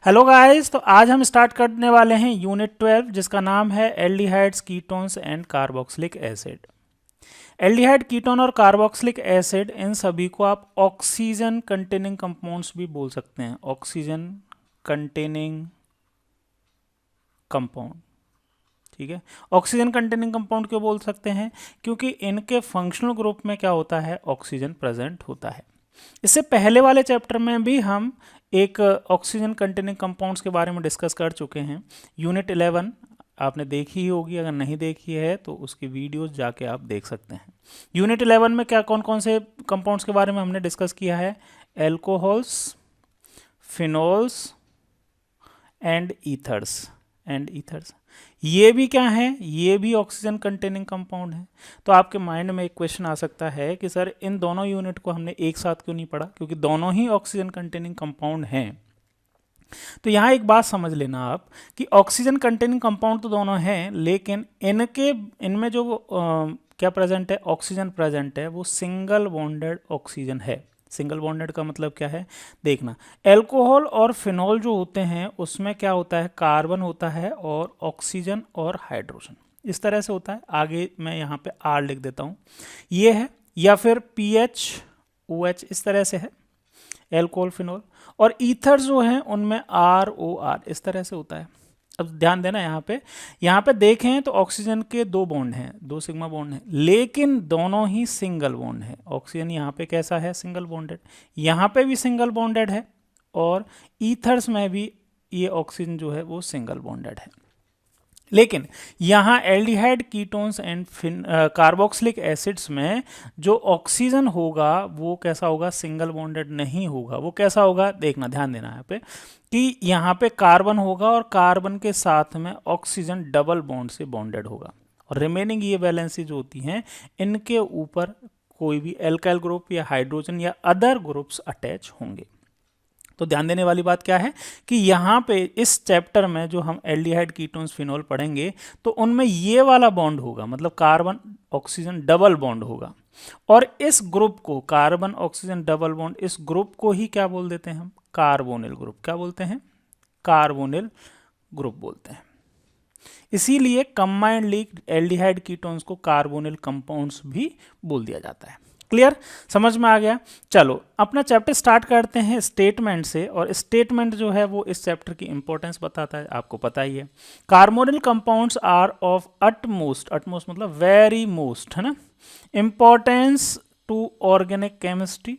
Hello guys, तो आज हम स्टार्ट करने वाले हैं यूनिट 12 जिसका नाम है aldehydes, ketones and carboxylic acid. Aldehyde, ketone और कार्बोक्सिलिक एसिड, इन सभी को आप ऑक्सीजन कंटेनिंग कंपाउंड्स भी बोल सकते हैं। ऑक्सीजन कंटेनिंग कंपाउंड, ठीक है। ऑक्सीजन कंटेनिंग कंपाउंड क्यों बोल सकते हैं? क्योंकि इनके फंक्शनल ग्रुप में क्या होता है, ऑक्सीजन प्रेजेंट होता है। इससे पहले वाले चैप्टर में भी हम एक ऑक्सीजन कंटेनिंग कंपाउंड्स के बारे में डिस्कस कर चुके हैं। यूनिट 11 आपने देखी ही होगी, अगर नहीं देखी है तो उसकी वीडियोस जाके आप देख सकते हैं। यूनिट 11 में क्या कौन कौन से कंपाउंड्स के बारे में हमने डिस्कस किया है? Alcohols, phenols and ethers. ये भी क्या है? ये भी ऑक्सीजन कंटेनिंग कंपाउंड है। तो आपके माइंड में एक क्वेश्चन आ सकता है कि सर इन दोनों यूनिट को हमने एक साथ क्यों नहीं पढ़ा? क्योंकि दोनों ही ऑक्सीजन कंटेनिंग कंपाउंड हैं। तो यहाँ एक बात समझ लेना आप कि ऑक्सीजन कंटेनिंग कंपाउंड तो दोनों हैं, लेकिन इनमें जो क्या प्रेजेंट है, ऑक्सीजन प्रेजेंट है, वो सिंगल बॉन्डेड ऑक्सीजन है। सिंगल बॉन्डेड का मतलब क्या है देखना। एल्कोहल और फिनॉल जो होते हैं उसमें क्या होता है, कार्बन होता है और ऑक्सीजन और हाइड्रोजन, इस तरह से होता है। आगे मैं यहाँ पे आर लिख देता हूँ, ये है, या फिर पीएच OH इस तरह से है एल्कोहल फिनॉल। और ईथर जो हैं उनमें ROR इस तरह से होता है। अब ध्यान देना, यहाँ पे देखें तो ऑक्सीजन के दो बॉन्ड हैं, दो सिग्मा बॉन्ड हैं, लेकिन दोनों ही सिंगल बॉन्ड है। ऑक्सीजन यहाँ पे कैसा है, सिंगल बॉन्डेड, यहाँ पे भी सिंगल बॉन्डेड है, और ईथर्स में भी ये ऑक्सीजन जो है वो सिंगल बॉन्डेड है। लेकिन यहाँ aldehyde, ketones and carboxylic acids में जो ऑक्सीजन होगा वो कैसा होगा, सिंगल बॉन्डेड नहीं होगा। वो कैसा होगा देखना, ध्यान देना यहाँ पे कि यहाँ पे कार्बन होगा और कार्बन के साथ में ऑक्सीजन डबल बॉन्ड से बॉन्डेड होगा, और रिमेनिंग ये वैलेंसी जो होती हैं इनके ऊपर कोई भी एल्काइल ग्रुप या हाइड्रोजन या अदर ग्रुप्स अटैच होंगे। तो ध्यान देने वाली बात क्या है कि यहाँ पे इस चैप्टर में जो हम एल्डिहाइड, कीटोन्स, फिनोल पढ़ेंगे तो उनमें ये वाला बॉन्ड होगा, मतलब कार्बन ऑक्सीजन डबल बॉन्ड होगा। और इस ग्रुप को, कार्बन ऑक्सीजन डबल बॉन्ड, इस ग्रुप को ही क्या बोल देते हैं हम, कार्बोनिल ग्रुप। क्या बोलते हैं, कार्बोनिल ग्रुप बोलते हैं। इसीलिए कंबाइंडली एल्डिहाइड, कीटोन्स को कार्बोनिल कंपाउंड्स भी बोल दिया जाता है। क्लियर, समझ में आ गया? चलो अपना चैप्टर स्टार्ट करते हैं स्टेटमेंट से, और स्टेटमेंट जो है वो इस चैप्टर की इंपॉर्टेंस बताता है, आपको पता ही है। Carbonyl compounds are of utmost मतलब वेरी मोस्ट, है ना, importance to organic chemistry.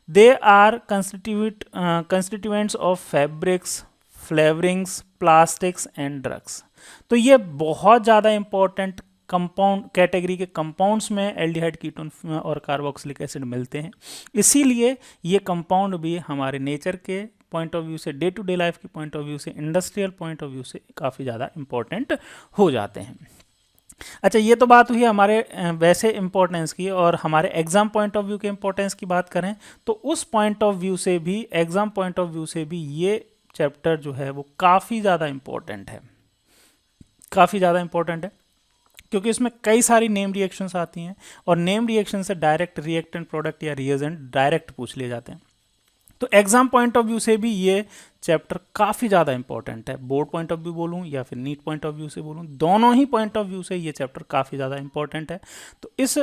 They are constituents of fabrics, flavourings, plastics and drugs. तो ये बहुत ज़्यादा इंपॉर्टेंट कंपाउंड कैटेगरी के कंपाउंड्स में एल्डिहाइड, कीटोन और कार्बोक्सिलिक एसिड मिलते हैं। इसीलिए ये कंपाउंड भी हमारे नेचर के पॉइंट ऑफ व्यू से, डे टू डे लाइफ के पॉइंट ऑफ व्यू से, इंडस्ट्रियल पॉइंट ऑफ व्यू से काफ़ी ज़्यादा इंपॉर्टेंट हो जाते हैं। अच्छा, ये तो बात हुई हमारे वैसे इंपॉर्टेंस की, और हमारे एग्जाम पॉइंट ऑफ व्यू के इंपॉर्टेंस की बात करें तो उस पॉइंट ऑफ व्यू से भी, एग्जाम पॉइंट ऑफ व्यू से भी ये चैप्टर जो है वो काफ़ी ज़्यादा इंपॉर्टेंट है, काफ़ी ज़्यादा इंपॉर्टेंट है, क्योंकि इसमें कई सारी नेम रिएक्शंस आती हैं, और नेम रिएक्शन से डायरेक्ट रिएक्टेंट, प्रोडक्ट या रिएजेंट डायरेक्ट पूछ लिए जाते हैं। तो एग्जाम पॉइंट ऑफ व्यू से भी ये चैप्टर काफ़ी ज़्यादा इंपॉर्टेंट है। बोर्ड पॉइंट ऑफ व्यू बोलूँ या फिर नीट पॉइंट ऑफ व्यू से बोलूँ, दोनों ही पॉइंट ऑफ व्यू से ये चैप्टर काफ़ी ज़्यादा इंपॉर्टेंट है। तो इस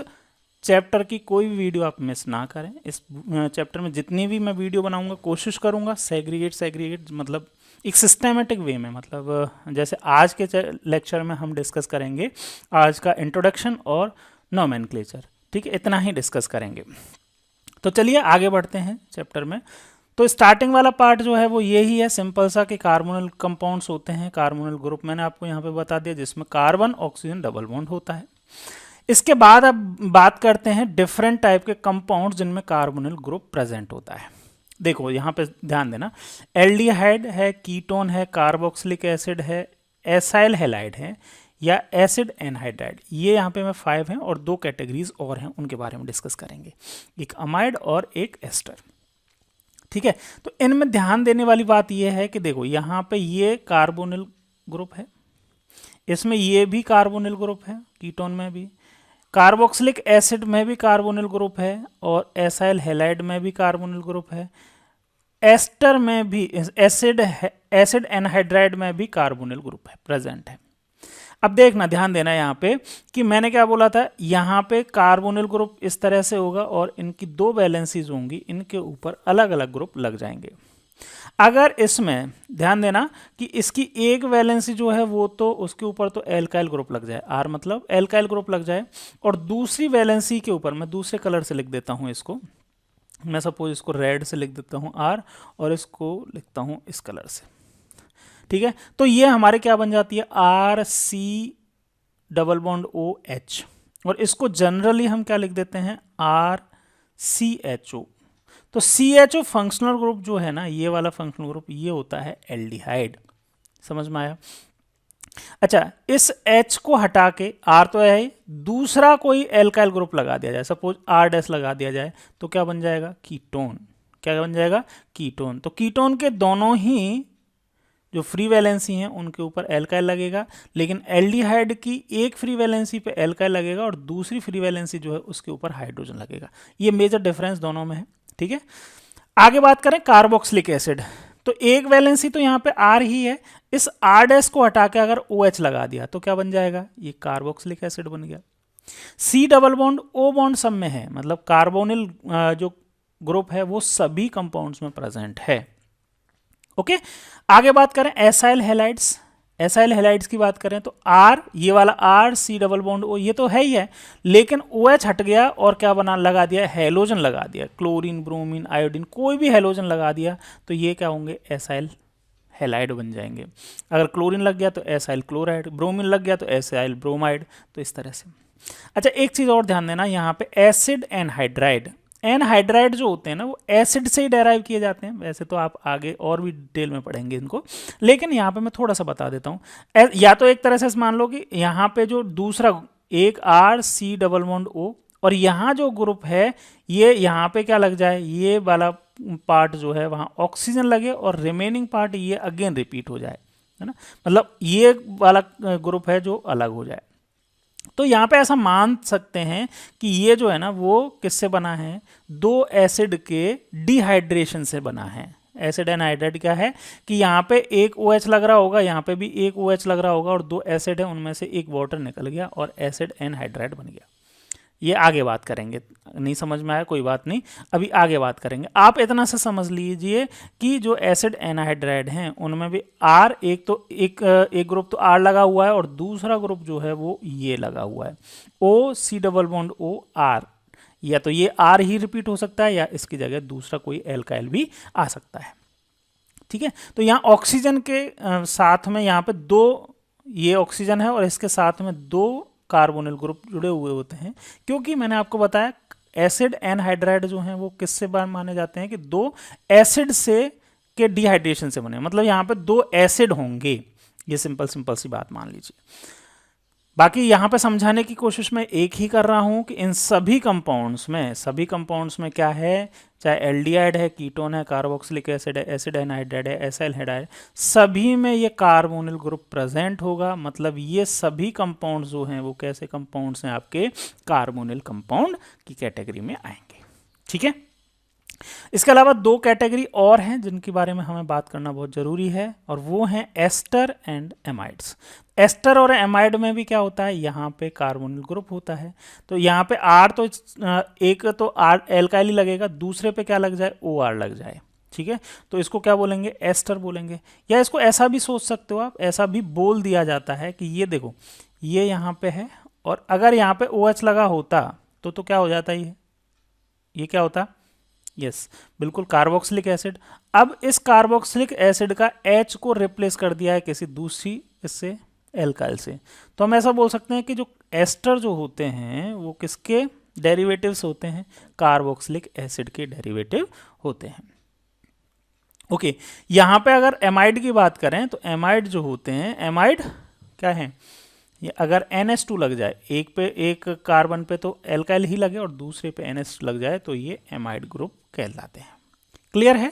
चैप्टर की कोई भी वीडियो आप मिस ना करें। इस चैप्टर में जितनी भी मैं वीडियो बनाऊंगा कोशिश करूंगा सेग्रीगेट मतलब एक सिस्टेमेटिक वे में, मतलब जैसे आज के लेक्चर में हम डिस्कस करेंगे आज का इंट्रोडक्शन और नोमेनक्लेचर, ठीक है, इतना ही डिस्कस करेंगे। तो चलिए आगे बढ़ते हैं चैप्टर में। तो स्टार्टिंग वाला पार्ट जो है वो यही है, सिंपल सा, कि कार्बोनिल कंपाउंड्स होते हैं, कार्बोनिल ग्रुप मैंने आपको यहाँ पे बता दिया, जिसमें कार्बन ऑक्सीजन डबल बॉन्ड होता है। इसके बाद अब बात करते हैं डिफरेंट टाइप के कंपाउंड्स जिनमें कार्बोनिल ग्रुप प्रेजेंट होता है। देखो यहाँ पे ध्यान देना, एल्डिहाइड है, कीटोन है, कार्बोक्सिलिक एसिड है, एसाइल हैलाइड है, या एसिड एनहाइड्राइड। ये यहाँ पे मैं 5 हैं, और 2 कैटेगरीज और हैं, उनके बारे में डिस्कस करेंगे, एक अमाइड और एक एस्टर, ठीक है। तो इनमें ध्यान देने वाली बात यह है कि देखो यहाँ पे ये कार्बोनिल ग्रुप है, इसमें ये भी कार्बोनिल ग्रुप है, कीटोन में भी, कार्बोक्सिलिक एसिड में भी कार्बोनिल ग्रुप है, और एसाइल हैलाइड में भी कार्बोनिल ग्रुप है, एस्टर में भी एसिड एनहाइड्राइड में भी कार्बोनिल ग्रुप है, प्रेजेंट है। अब देखना, ध्यान देना यहाँ पे कि मैंने क्या बोला था, यहाँ पे कार्बोनिल ग्रुप इस तरह से होगा और इनकी दो वैलेंसीज होंगी, इनके ऊपर अलग अलग ग्रुप लग जाएंगे। अगर इसमें ध्यान देना कि इसकी एक वैलेंसी जो है वो तो उसके ऊपर तो एल्काइल ग्रुप लग जाए, आर मतलब एल्काइल ग्रुप लग जाए, और दूसरी वैलेंसी के ऊपर मैं दूसरे कलर से लिख देता हूँ इसको, मैं सपोज इसको रेड से लिख देता हूँ आर, और इसको लिखता हूँ इस कलर से, ठीक है। तो ये हमारे क्या बन जाती है, R C double bond O H, और इसको जनरली हम क्या लिख देते हैं, आर सी एच ओ। तो C H O functional group जो है ना, ये वाला फंक्शनल ग्रुप, ये होता है एल्डिहाइड। समझ में आया? अच्छा, इस H को हटा के, R तो है, दूसरा कोई एल्काइल ग्रुप लगा दिया जाए, सपोज R डैश लगा दिया जाए, तो क्या बन जाएगा, कीटोन। क्या बन जाएगा, कीटोन। तो कीटोन के दोनों ही जो फ्री वैलेंसी हैं उनके ऊपर एल्काइल लगेगा, लेकिन एल्डिहाइड की एक फ्री वैलेंसी पे एल्काइल लगेगा और दूसरी फ्री वैलेंसी जो है उसके ऊपर हाइड्रोजन लगेगा। ये मेजर डिफरेंस दोनों में है, ठीक है। आगे बात करें कार्बोक्सिलिक एसिड, तो एक वैलेंसी तो यहाँ पे R ही है, इस R डैश को हटा के अगर OH लगा दिया तो क्या बन जाएगा, ये कार्बोक्सिलिक एसिड बन गया। C double bond O bond सब में है, मतलब कार्बोनिल जो ग्रुप है वो सभी कंपाउंड्स में प्रेजेंट है। ओके, आगे बात करें एसाइल हैलाइड्स। एसाइल हैलाइड्स की बात करें तो R, ये वाला R C double bond O, ये तो है ही है, लेकिन OH हट गया और क्या बना, लगा दिया, हैलोजन लगा दिया, क्लोरीन, ब्रोमीन, आयोडीन, कोई भी हैलोजन लगा दिया तो ये क्या होंगे, एसाइल हैलाइड बन जाएंगे। अगर क्लोरीन लग गया तो एसाइल क्लोराइड, ब्रोमीन लग गया तो एसाइल ब्रोमाइड, तो इस तरह से। अच्छा, एक चीज़ और ध्यान देना, यहाँ पे एसिड एनहाइड्राइड, एनहाइड्राइड जो होते हैं ना वो एसिड से ही डेराइव किए जाते हैं, वैसे तो आप आगे और भी डिटेल में पढ़ेंगे इनको, लेकिन यहाँ पे मैं थोड़ा सा बता देता हूँ। या तो एक तरह से मान लो कि यहाँ पे जो दूसरा एक R C double bond O, और यहाँ जो ग्रुप है ये यहाँ पे क्या लग जाए, ये वाला पार्ट जो है वहाँ ऑक्सीजन लगे और रिमेनिंग पार्ट ये अगेन रिपीट हो जाए, है ना, मतलब ये वाला ग्रुप है जो अलग हो जाए। तो यहाँ पे ऐसा मान सकते हैं कि ये जो है ना वो किससे बना है, दो एसिड के डिहाइड्रेशन से बना है। एसिड एनहाइड्राइड क्या है कि यहाँ पे एक OH लग रहा होगा, यहाँ पे भी एक OH लग रहा होगा, और दो एसिड है उनमें से एक वाटर निकल गया और एसिड एनहाइड्राइड बन गया। ये आगे बात करेंगे, नहीं समझ में आया कोई बात नहीं, अभी आगे बात करेंगे। आप इतना सा समझ लीजिए कि जो एसिड एनहाइड्राइड हैं उनमें भी R, एक ग्रुप तो R लगा हुआ है और दूसरा ग्रुप जो है वो ये लगा हुआ है, O C double bond O R, या तो ये R ही रिपीट हो सकता है या इसकी जगह दूसरा कोई एल्काइल भी आ सकता है, ठीक है। तो यहाँ ऑक्सीजन के साथ में यहाँ पे दो, ये ऑक्सीजन है और इसके साथ में दो कार्बोनिल ग्रुप जुड़े हुए होते हैं, क्योंकि मैंने आपको बताया एसिड एनहाइड्राइड जो हैं वो किससे माने जाते हैं कि दो एसिड से के डिहाइड्रेशन से बने, मतलब यहाँ पे दो एसिड होंगे, ये सिंपल सी बात मान लीजिए। बाकी यहाँ पे समझाने की कोशिश मैं एक ही कर रहा हूँ कि इन सभी कंपाउंड्स में क्या है, चाहे एल्डिहाइड है, कीटोन है, कार्बोक्सिलिक एसिड है, एसिड एनहाइड्राइड है, एसाइल हैलाइड, सभी में ये कार्बोनिल ग्रुप प्रेजेंट होगा। मतलब ये सभी कंपाउंड्स जो हैं वो कैसे कंपाउंड्स हैं, आपके कार्बोनिल कंपाउंड की कैटेगरी में आएंगे, ठीक है। इसके अलावा दो कैटेगरी और हैं जिनके बारे में हमें बात करना बहुत ज़रूरी है, और वो हैं एस्टर एंड एमाइड्स। एस्टर और एमाइड में भी क्या होता है, यहाँ पे कार्बोनिल ग्रुप होता है, तो यहाँ पे R तो एक तो R एल्काइल लगेगा, दूसरे पे क्या लग जाए, OR लग जाए, ठीक है। तो इसको क्या बोलेंगे, एस्टर बोलेंगे, या इसको ऐसा भी सोच सकते हो आप, ऐसा भी बोल दिया जाता है कि ये देखो ये यहाँ पे है और अगर यहाँ पे OH लगा होता तो क्या हो जाता है, ये क्या होता, यस बिल्कुल कार्बोक्सिलिक एसिड। अब इस कार्बोक्सिलिक एसिड का H को रिप्लेस कर दिया है किसी दूसरी इससे एल्काइल से, तो हम ऐसा बोल सकते हैं कि जो एस्टर जो होते हैं वो किसके डेरिवेटिव्स होते हैं, कार्बोक्सिलिक एसिड के डेरिवेटिव होते हैं। ओके, यहाँ पे अगर एमाइड की बात करें तो एमाइड जो होते हैं, एमाइड क्या है, ये अगर NH2 लग जाए, एक कार्बन पे तो एल्काइल ही लगे और दूसरे पे NH लग जाए तो ये एमाइड ग्रुप कहलाते हैं। क्लियर है?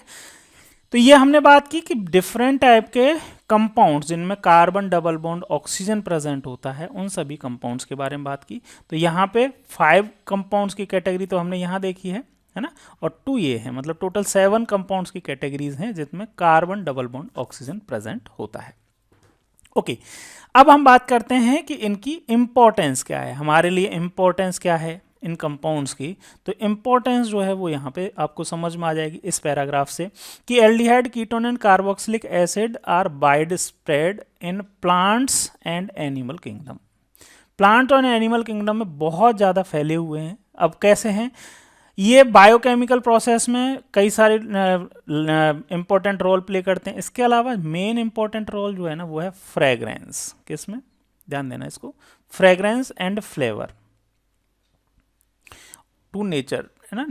तो ये हमने बात की कि डिफरेंट टाइप के कंपाउंड्स जिनमें carbon double bond oxygen present होता है, उन सभी कंपाउंड्स के बारे में बात की। तो यहाँ पे 5 कंपाउंड्स की कैटेगरी तो हमने यहाँ देखी है, है ना, और 2 ये है, मतलब टोटल 7 कंपाउंड्स की कैटेगरीज हैं जिसमें carbon double bond oxygen present होता है। ओके, अब हम बात करते हैं कि इनकी इम्पोर्टेंस क्या है, हमारे लिए इम्पोर्टेंस क्या है इन कंपाउंड्स की। तो इम्पोर्टेंस जो है वो यहाँ पे आपको समझ में आ जाएगी इस पैराग्राफ से कि aldehyde, ketone and carboxylic acid are wide spread in plants and animal kingdom. Plant और एनिमल किंगडम में बहुत ज़्यादा फैले हुए हैं। अब कैसे हैं ये, बायोकेमिकल प्रोसेस में कई सारे इंपॉर्टेंट रोल प्ले करते हैं। इसके अलावा मेन इंपॉर्टेंट रोल जो है ना वो है फ्रेग्रेंस, किसमें, ध्यान देना इसको, fragrance and flavour to nature, है ना,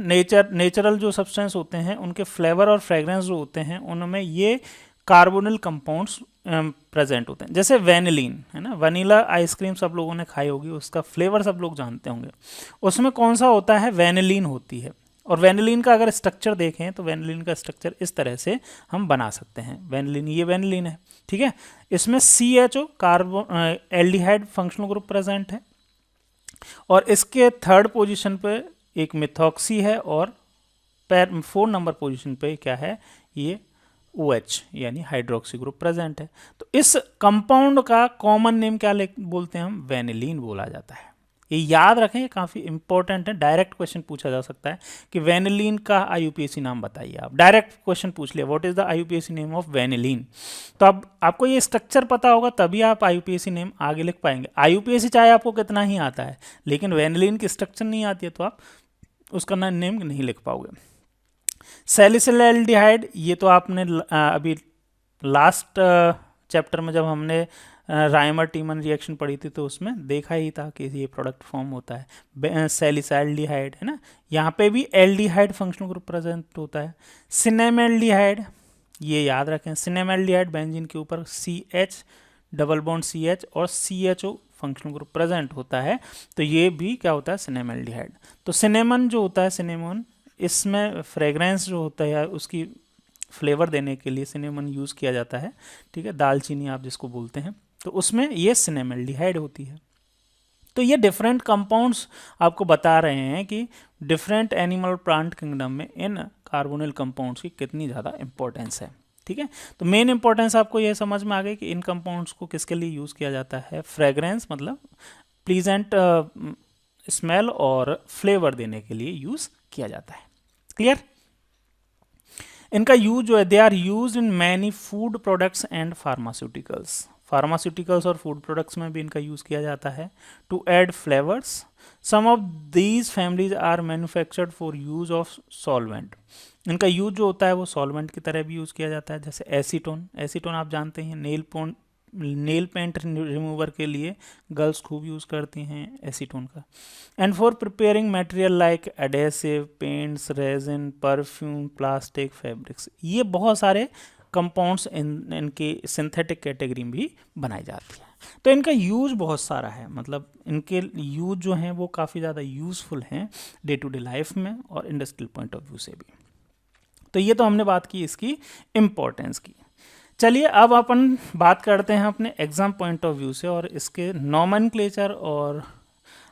नेचुरल जो सब्सटेंस होते हैं उनके फ्लेवर और फ्रेग्रेंस जो होते हैं उनमें ये कार्बोनिल कंपाउंड्स प्रेजेंट होते हैं। जैसे वेनिलीन, है ना, वनीला आइसक्रीम सब लोगों ने खाई होगी, उसका फ्लेवर सब लोग जानते होंगे, उसमें कौन सा होता है, वेनिलीन होती है। और वेनिलीन का अगर स्ट्रक्चर देखें तो वेनिलीन का स्ट्रक्चर इस तरह से हम बना सकते हैं। वेनिलीन, ये वेनिलीन है, ठीक है, इसमें CHO कार्बो aldehyde functional group present है, और इसके थर्ड पोजीशन पे एक मिथॉक्सी है, और 4 नंबर पोजीशन पे क्या है, ये OH यानी हाइड्रोक्सी ग्रुप प्रेजेंट है। तो इस कंपाउंड का कॉमन नेम क्या बोलते हैं हम, वेनिलीन बोला जाता है। ये याद रखें, ये काफ़ी इंपॉर्टेंट है, डायरेक्ट क्वेश्चन पूछा जा सकता है कि वेनिलीन का IUPAC नाम बताइए। आप डायरेक्ट क्वेश्चन पूछ लिया, what is the IUPAC name of vanillin, तो अब आपको ये स्ट्रक्चर पता होगा तभी आप IUPAC नेम आगे लिख पाएंगे। IUPAC चाहे आपको कितना ही आता है, लेकिन वेनिलीन की स्ट्रक्चर नहीं आती है तो आप उसका नेम नहीं लिख पाओगे। सैलिसिलएल्डिहाइड, ये तो आपने अभी लास्ट चैप्टर में जब हमने राइमर टीमन रिएक्शन पढ़ी थी तो उसमें देखा ही था कि ये प्रोडक्ट फॉर्म होता है। सैलिसैल्डिहाइड, है ना, यहाँ पे भी एल्डिहाइड फंक्शनल ग्रुप प्रेजेंट होता है। सिनेमैल्डिहाइड, ये याद रखें, सिनेमैल्डिहाइड बेंजीन के ऊपर CH डबल बॉन्ड CH और CHO फंक्शनल ग्रुप प्रेजेंट होता है, तो ये भी क्या होता है, सिनेमैल्डिहाइड। तो सिनेमन जो होता है, सिनेमन, इसमें फ्रेग्रेंस जो होता है उसकी फ्लेवर देने के लिए सिनेमन यूज़ किया जाता है, ठीक है, दालचीनी आप जिसको बोलते हैं, तो उसमें ये सिनेमैल्डिहाइड होती है। तो ये डिफरेंट कंपाउंड्स आपको बता रहे हैं कि डिफरेंट एनिमल प्लांट किंगडम में इन कार्बोनिल कंपाउंड्स की कितनी ज़्यादा इंपॉर्टेंस है, ठीक है। तो मेन इंपॉर्टेंस आपको ये समझ में आ गई कि इन कंपाउंड्स को किसके लिए यूज़ किया जाता है, फ्रेग्रेंस मतलब प्लीजेंट स्मेल और फ्लेवर देने के लिए यूज़ किया जाता है। क्लियर। इनका यूज जो है, they are use in many food products and pharmaceuticals, pharmaceuticals और फूड प्रोडक्ट्स में भी इनका यूज़ किया जाता है to add flavours. Some of these families are manufactured for use of solvent, इनका यूज जो होता है वो सॉल्वेंट की तरह भी यूज़ किया जाता है। जैसे एसीटोन, एसीटोन आप जानते हैं नेल पेंट रिमूवर के लिए गर्ल्स खूब यूज़ करती हैं एसीटोन का। And for preparing material like adhesive, paints, resin, perfume, plastic, fabrics, ये बहुत सारे कंपाउंड्स इनके सिंथेटिक कैटेगरी में भी बनाई जाती है। तो इनका यूज बहुत सारा है, मतलब इनके यूज जो हैं वो काफ़ी ज़्यादा यूज़फुल हैं डे टू डे लाइफ में और इंडस्ट्रियल पॉइंट ऑफ व्यू से भी। तो ये तो हमने बात की इसकी इम्पोर्टेंस की। चलिए अब अपन बात करते हैं अपने एग्जाम पॉइंट ऑफ व्यू से और इसके नॉमेनक्लेचर, और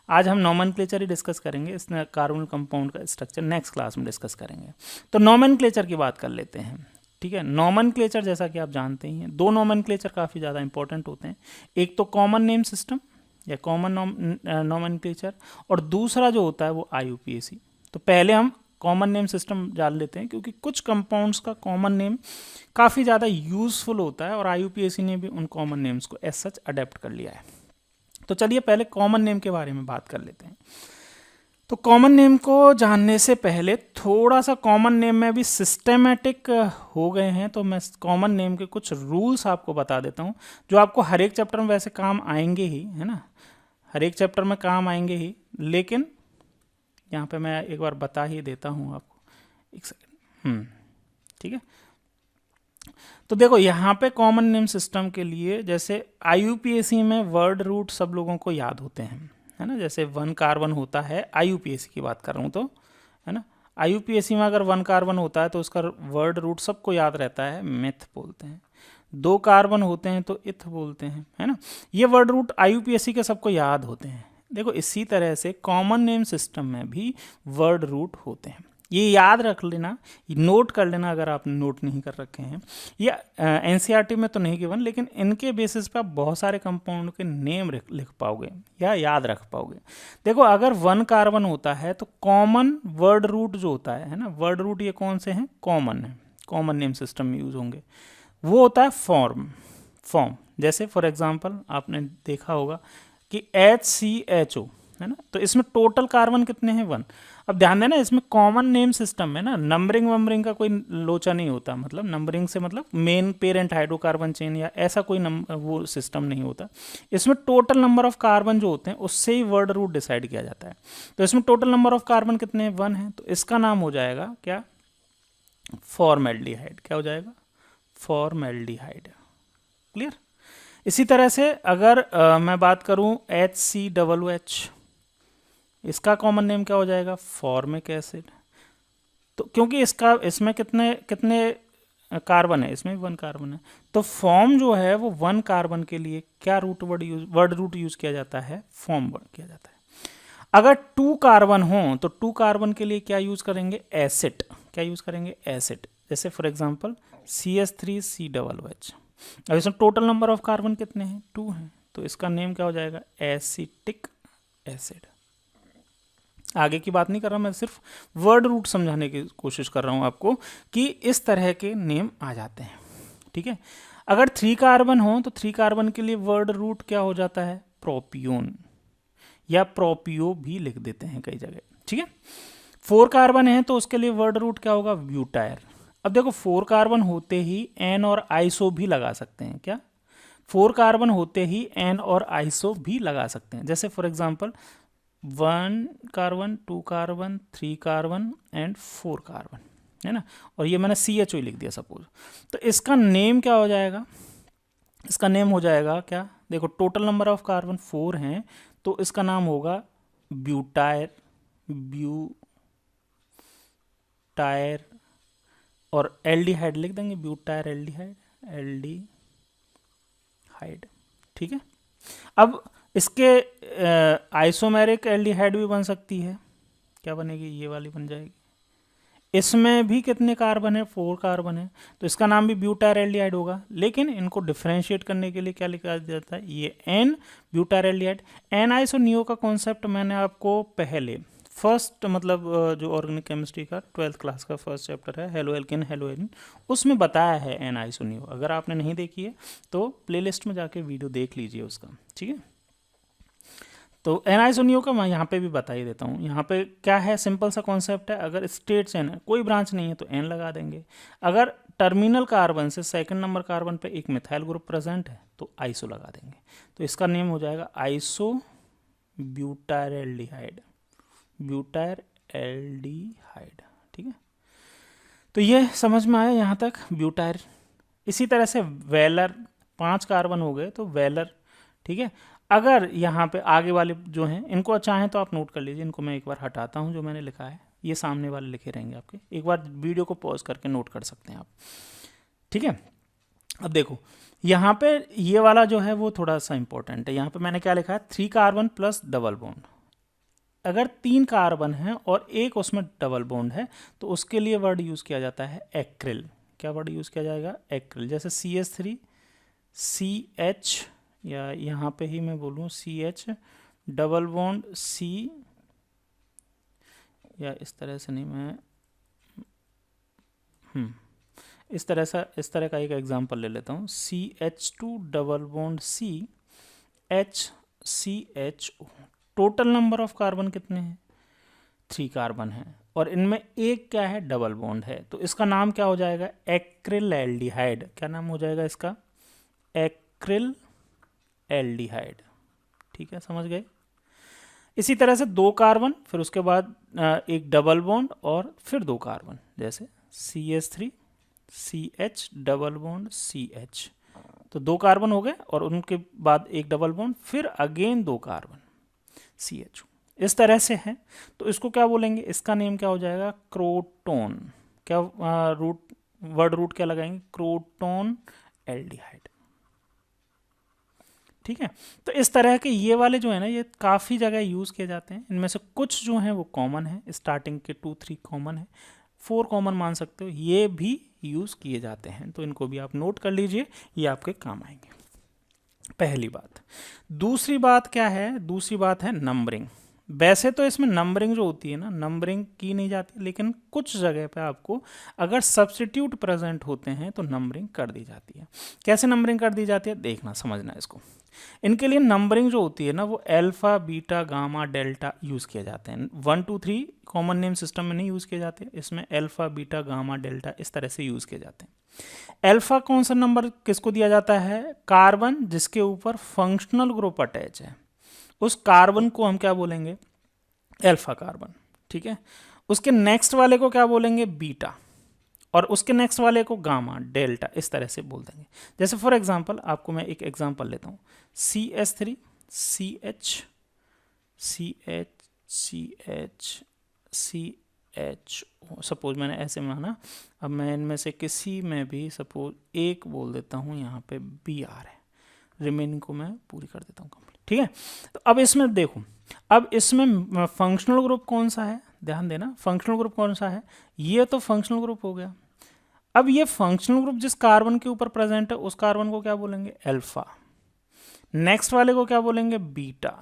आज हम नॉमेनक्लेचर ही डिस्कस करेंगे, इसमें कार्बोनिल कंपाउंड का स्ट्रक्चर नेक्स्ट क्लास में डिस्कस करेंगे। तो नॉमेनक्लेचर की बात कर लेते हैं, ठीक है। नॉमेनक्लेचर जैसा कि आप जानते ही हैं, 2 नॉमेनक्लेचर काफ़ी ज़्यादा इंपॉर्टेंट होते हैं, एक तो कॉमन नेम सिस्टम या कॉमन नॉमेनक्लेचर, और दूसरा जो होता है वो IUPAC। तो पहले हम कॉमन नेम सिस्टम जान लेते हैं, क्योंकि कुछ कंपाउंड्स का कॉमन नेम काफ़ी ज़्यादा यूज़फुल होता है और IUPAC ने भी उन कॉमन नेम्स को एज सच अडेप्ट कर लिया है। तो चलिए पहले कॉमन नेम के बारे में बात कर लेते हैं। तो कॉमन नेम को जानने से पहले थोड़ा सा कॉमन नेम में भी सिस्टेमेटिक हो गए हैं, तो मैं कॉमन नेम के कुछ रूल्स आपको बता देता हूँ जो आपको हर एक चैप्टर में वैसे काम आएंगे ही, है ना, हर एक चैप्टर में काम आएंगे ही, लेकिन यहाँ पे मैं एक बार बता ही देता हूँ आपको, एक सेकेंड, ठीक है। तो देखो यहाँ पे कॉमन नेम सिस्टम के लिए जैसे IUPAC में वर्ड रूट सब लोगों को याद होते हैं, है ना, जैसे 1 कार्बन होता है, IUPAC की बात कर रहा हूँ तो, है ना, IUPAC में अगर 1 कार्बन होता है तो उसका वर्ड रूट सबको याद रहता है, मेथ बोलते हैं। 2 कार्बन होते हैं तो इथ बोलते हैं, है ना, ये वर्ड रूट IUPAC के सबको याद होते हैं। देखो इसी तरह से कॉमन नेम सिस्टम में भी वर्ड रूट होते हैं। ये याद रख लेना, नोट कर लेना अगर आप नोट नहीं कर रखे हैं। ये एनसीईआरटी में तो नहीं गिवन, लेकिन इनके बेसिस पे आप बहुत सारे कंपाउंड के नेम लिख पाओगे या याद रख पाओगे। देखो अगर 1 कार्बन होता है तो कॉमन वर्ड रूट जो होता है ना, वर्ड रूट ये कौन से हैं, कॉमन है, कॉमन नेम सिस्टम में यूज होंगे, वो होता है फॉर्म। जैसे फॉर एग्जांपल आपने देखा होगा कि HCHO है ना, तो इसमें टोटल कार्बन कितने हैं, 1। अब ध्यान देना इसमें कॉमन नेम सिस्टम में ना नंबरिंग वंबरिंग का कोई लोचा नहीं होता, मतलब नंबरिंग से मतलब मेन पेरेंट हाइड्रोकार्बन चेन या ऐसा कोई वो सिस्टम नहीं होता। इसमें टोटल नंबर ऑफ कार्बन जो होते हैं उससे ही वर्ड रूट डिसाइड किया जाता है। तो इसमें टोटल नंबर ऑफ कार्बन कितने हैं, 1 है, तो इसका नाम हो जाएगा क्या, फॉर्मेल्डिहाइड। क्या हो जाएगा, फॉर्मेल्डिहाइड। क्लियर। इसी तरह से अगर मैं बात करूं HCOOH, इसका कॉमन नेम क्या हो जाएगा, फॉर्मिक एसिड। तो क्योंकि इसमें कितने कितने कार्बन है, इसमें भी 1 कार्बन है, तो फॉर्म जो है वो 1 कार्बन के लिए क्या वर्ड रूट यूज किया जाता है, फॉर्म वर्ड किया जाता है। अगर 2 कार्बन हो तो 2 कार्बन के लिए क्या यूज करेंगे, एसिड। क्या यूज करेंगे, एसिड। जैसे फॉर एग्जांपल CH3COOH। अब इसमें टोटल नंबर ऑफ कार्बन कितने हैं, 2 हैं, तो इसका नेम क्या हो जाएगा, एसिटिक एसिड। आगे की बात नहीं कर रहा, मैं सिर्फ वर्ड रूट समझाने की कोशिश कर रहा हूं आपको कि इस तरह के नेम आ जाते हैं। ठीक है। अगर 3 कार्बन हो तो 3 कार्बन के लिए वर्ड रूट क्या हो जाता है, प्रोपियोन या प्रोपियो भी लिख देते हैं कई जगह। ठीक है। 4 कार्बन है तो उसके लिए वर्ड रूट क्या होगा, ब्यूटायर। अब देखो 4 कार्बन होते ही एन और आइसो भी लगा सकते हैं। क्या, 4 कार्बन होते ही एन और आइसो भी लगा सकते हैं। जैसे for example 1 carbon, 2 carbon, 3 carbon and 4 carbon, है ना, और ये मैंने CHO लिख दिया सपोज, तो इसका नेम क्या हो जाएगा, इसका नेम हो जाएगा क्या, देखो टोटल नंबर ऑफ कार्बन 4 हैं तो इसका नाम होगा ब्यूटायर, और एल्डिहाइड लिख देंगे, ब्यूटायर एल्डिहाइड। ठीक है। अब इसके आइसोमेरिक एल्डिहाइड भी बन सकती है। क्या बनेगी, ये वाली बन जाएगी। इसमें भी कितने कार्बन है, 4 कार्बन है, तो इसका नाम भी ब्यूटायर एल्डिहाइड होगा। लेकिन इनको डिफरेंशिएट करने के लिए क्या लिखा जाता है, ये N ब्यूटायर एल्डिहाइड। एन आइसोनियो का कॉन्सेप्ट मैंने आपको पहले फर्स्ट मतलब जो ऑर्गेनिक केमिस्ट्री का 12th क्लास का फर्स्ट चैप्टर है, हेलो एल्किन हेलो एरिन, उसमें बताया है एन आइसोनियो। अगर आपने नहीं देखी है तो प्लेलिस्ट में जाके वीडियो देख लीजिए उसका। ठीक है। तो एन आइसोनियो का मैं यहाँ पे भी बता ही देता हूँ। यहाँ पे क्या है, सिंपल सा कॉन्सेप्ट है, अगर स्टेट चेन है, कोई ब्रांच नहीं है तो एन लगा देंगे। अगर टर्मिनल कार्बन से सेकंड नंबर कार्बन पे एक मिथाइल ग्रुप प्रेजेंट है तो आइसो लगा देंगे, तो इसका नेम हो जाएगा आइसो ब्यूटायरएल्डिहाइड, ब्यूटायरएल्डिहाइड। ठीक है। तो ये समझ में आया यहाँ तक, ब्यूटायर। इसी तरह से वेलर, 5 कार्बन हो गए तो वेलर। ठीक है। अगर यहाँ पे आगे वाले जो हैं इनको चाहें तो आप नोट कर लीजिए, इनको मैं एक बार हटाता हूँ जो मैंने लिखा है, ये सामने वाले लिखे रहेंगे आपके, एक बार वीडियो को पॉज करके नोट कर सकते हैं आप। ठीक है। अब देखो यहाँ पे ये वाला जो है वो थोड़ा सा इंपॉर्टेंट है। यहाँ पे मैंने क्या लिखा है, 3 कार्बन प्लस डबल बॉन्ड। अगर 3 कार्बन है और एक उसमें डबल बॉन्ड है तो उसके लिए वर्ड यूज किया जाता है एक्रिल। क्या वर्ड यूज किया जाएगा, एक्रिल। जैसे CH3 CH, या यहाँ पे ही मैं बोलूँ CH डबल बॉन्ड C, या इस तरह से नहीं, मैं इस तरह का एक एग्जांपल ले लेता हूँ, CH2 double bond C HCHO। Total number of carbon कितने हैं, 3 कार्बन है, और इनमें एक क्या है, डबल बॉन्ड है, तो इसका नाम क्या हो जाएगा, एक्रिल एल्डिहाइड। क्या नाम हो जाएगा इसका, एक्रिल एल्डिहाइड। ठीक है, समझ गए। इसी तरह से 2 कार्बन, फिर उसके बाद एक डबल बॉन्ड और फिर 2 कार्बन, जैसे CH3 CH double bond CH, तो 2 कार्बन हो गए और उनके बाद एक डबल बॉन्ड, फिर अगेन 2 कार्बन CH। इस तरह से है, तो इसको क्या बोलेंगे, इसका नेम क्या हो जाएगा, क्रोटोन। क्या वर्ड रूट क्या लगाएंगे, क्रोटोन एल्डिहाइड। ठीक है। तो इस तरह के ये वाले जो है ना, ये काफ़ी जगह यूज़ किए जाते हैं। इनमें से कुछ जो हैं वो कॉमन है, स्टार्टिंग के 2-3 कॉमन है, 4 कॉमन मान सकते हो, ये भी यूज़ किए जाते हैं। तो इनको भी आप नोट कर लीजिए, ये आपके काम आएंगे। पहली बात। दूसरी बात क्या है? दूसरी बात है नंबरिंग। वैसे तो इसमें नंबरिंग जो होती है ना, नंबरिंग की नहीं जाती, लेकिन कुछ जगह पे आपको अगर सब्स्टिट्यूट प्रेजेंट होते हैं तो नंबरिंग कर दी जाती है। कैसे नंबरिंग कर दी जाती है देखना, समझना इसको। इनके लिए नंबरिंग जो होती है ना, वो alpha, beta, gamma, delta use किए जाते हैं। 1 2 3 कॉमन नेम सिस्टम में नहीं यूज़ किए जाते, इसमें अल्फा, बीटा, गामा, डेल्टा इस तरह से यूज़ किए जाते हैं। अल्फा कौन सा नंबर किसको दिया जाता है? कार्बन जिसके ऊपर फंक्शनल ग्रुप अटैच है, उस कार्बन को हम क्या बोलेंगे? अल्फा कार्बन, ठीक है। उसके नेक्स्ट वाले को क्या बोलेंगे? बीटा, और उसके नेक्स्ट वाले को गामा, डेल्टा, इस तरह से बोल देंगे। जैसे फॉर एग्जांपल आपको मैं एक एग्जांपल लेता हूँ, CH3 CH CH CH CHO, suppose मैंने ऐसे माना। अब मैं इनमें से किसी में भी सपोज एक बोल देता हूँ, यहाँ पे Br है, रिमेनिंग को मैं पूरी कर देता हूँ कंप्लीट, ठीक है। तो अब इसमें देखो, अब इसमें फंक्शनल ग्रुप कौन सा है? ध्यान देना, फंक्शनल ग्रुप कौन सा है? ये तो फंक्शनल ग्रुप हो गया। अब ये फंक्शनल ग्रुप जिस कार्बन के ऊपर प्रेजेंट है, उस कार्बन को क्या बोलेंगे? अल्फा। नेक्स्ट वाले को क्या बोलेंगे? बीटा।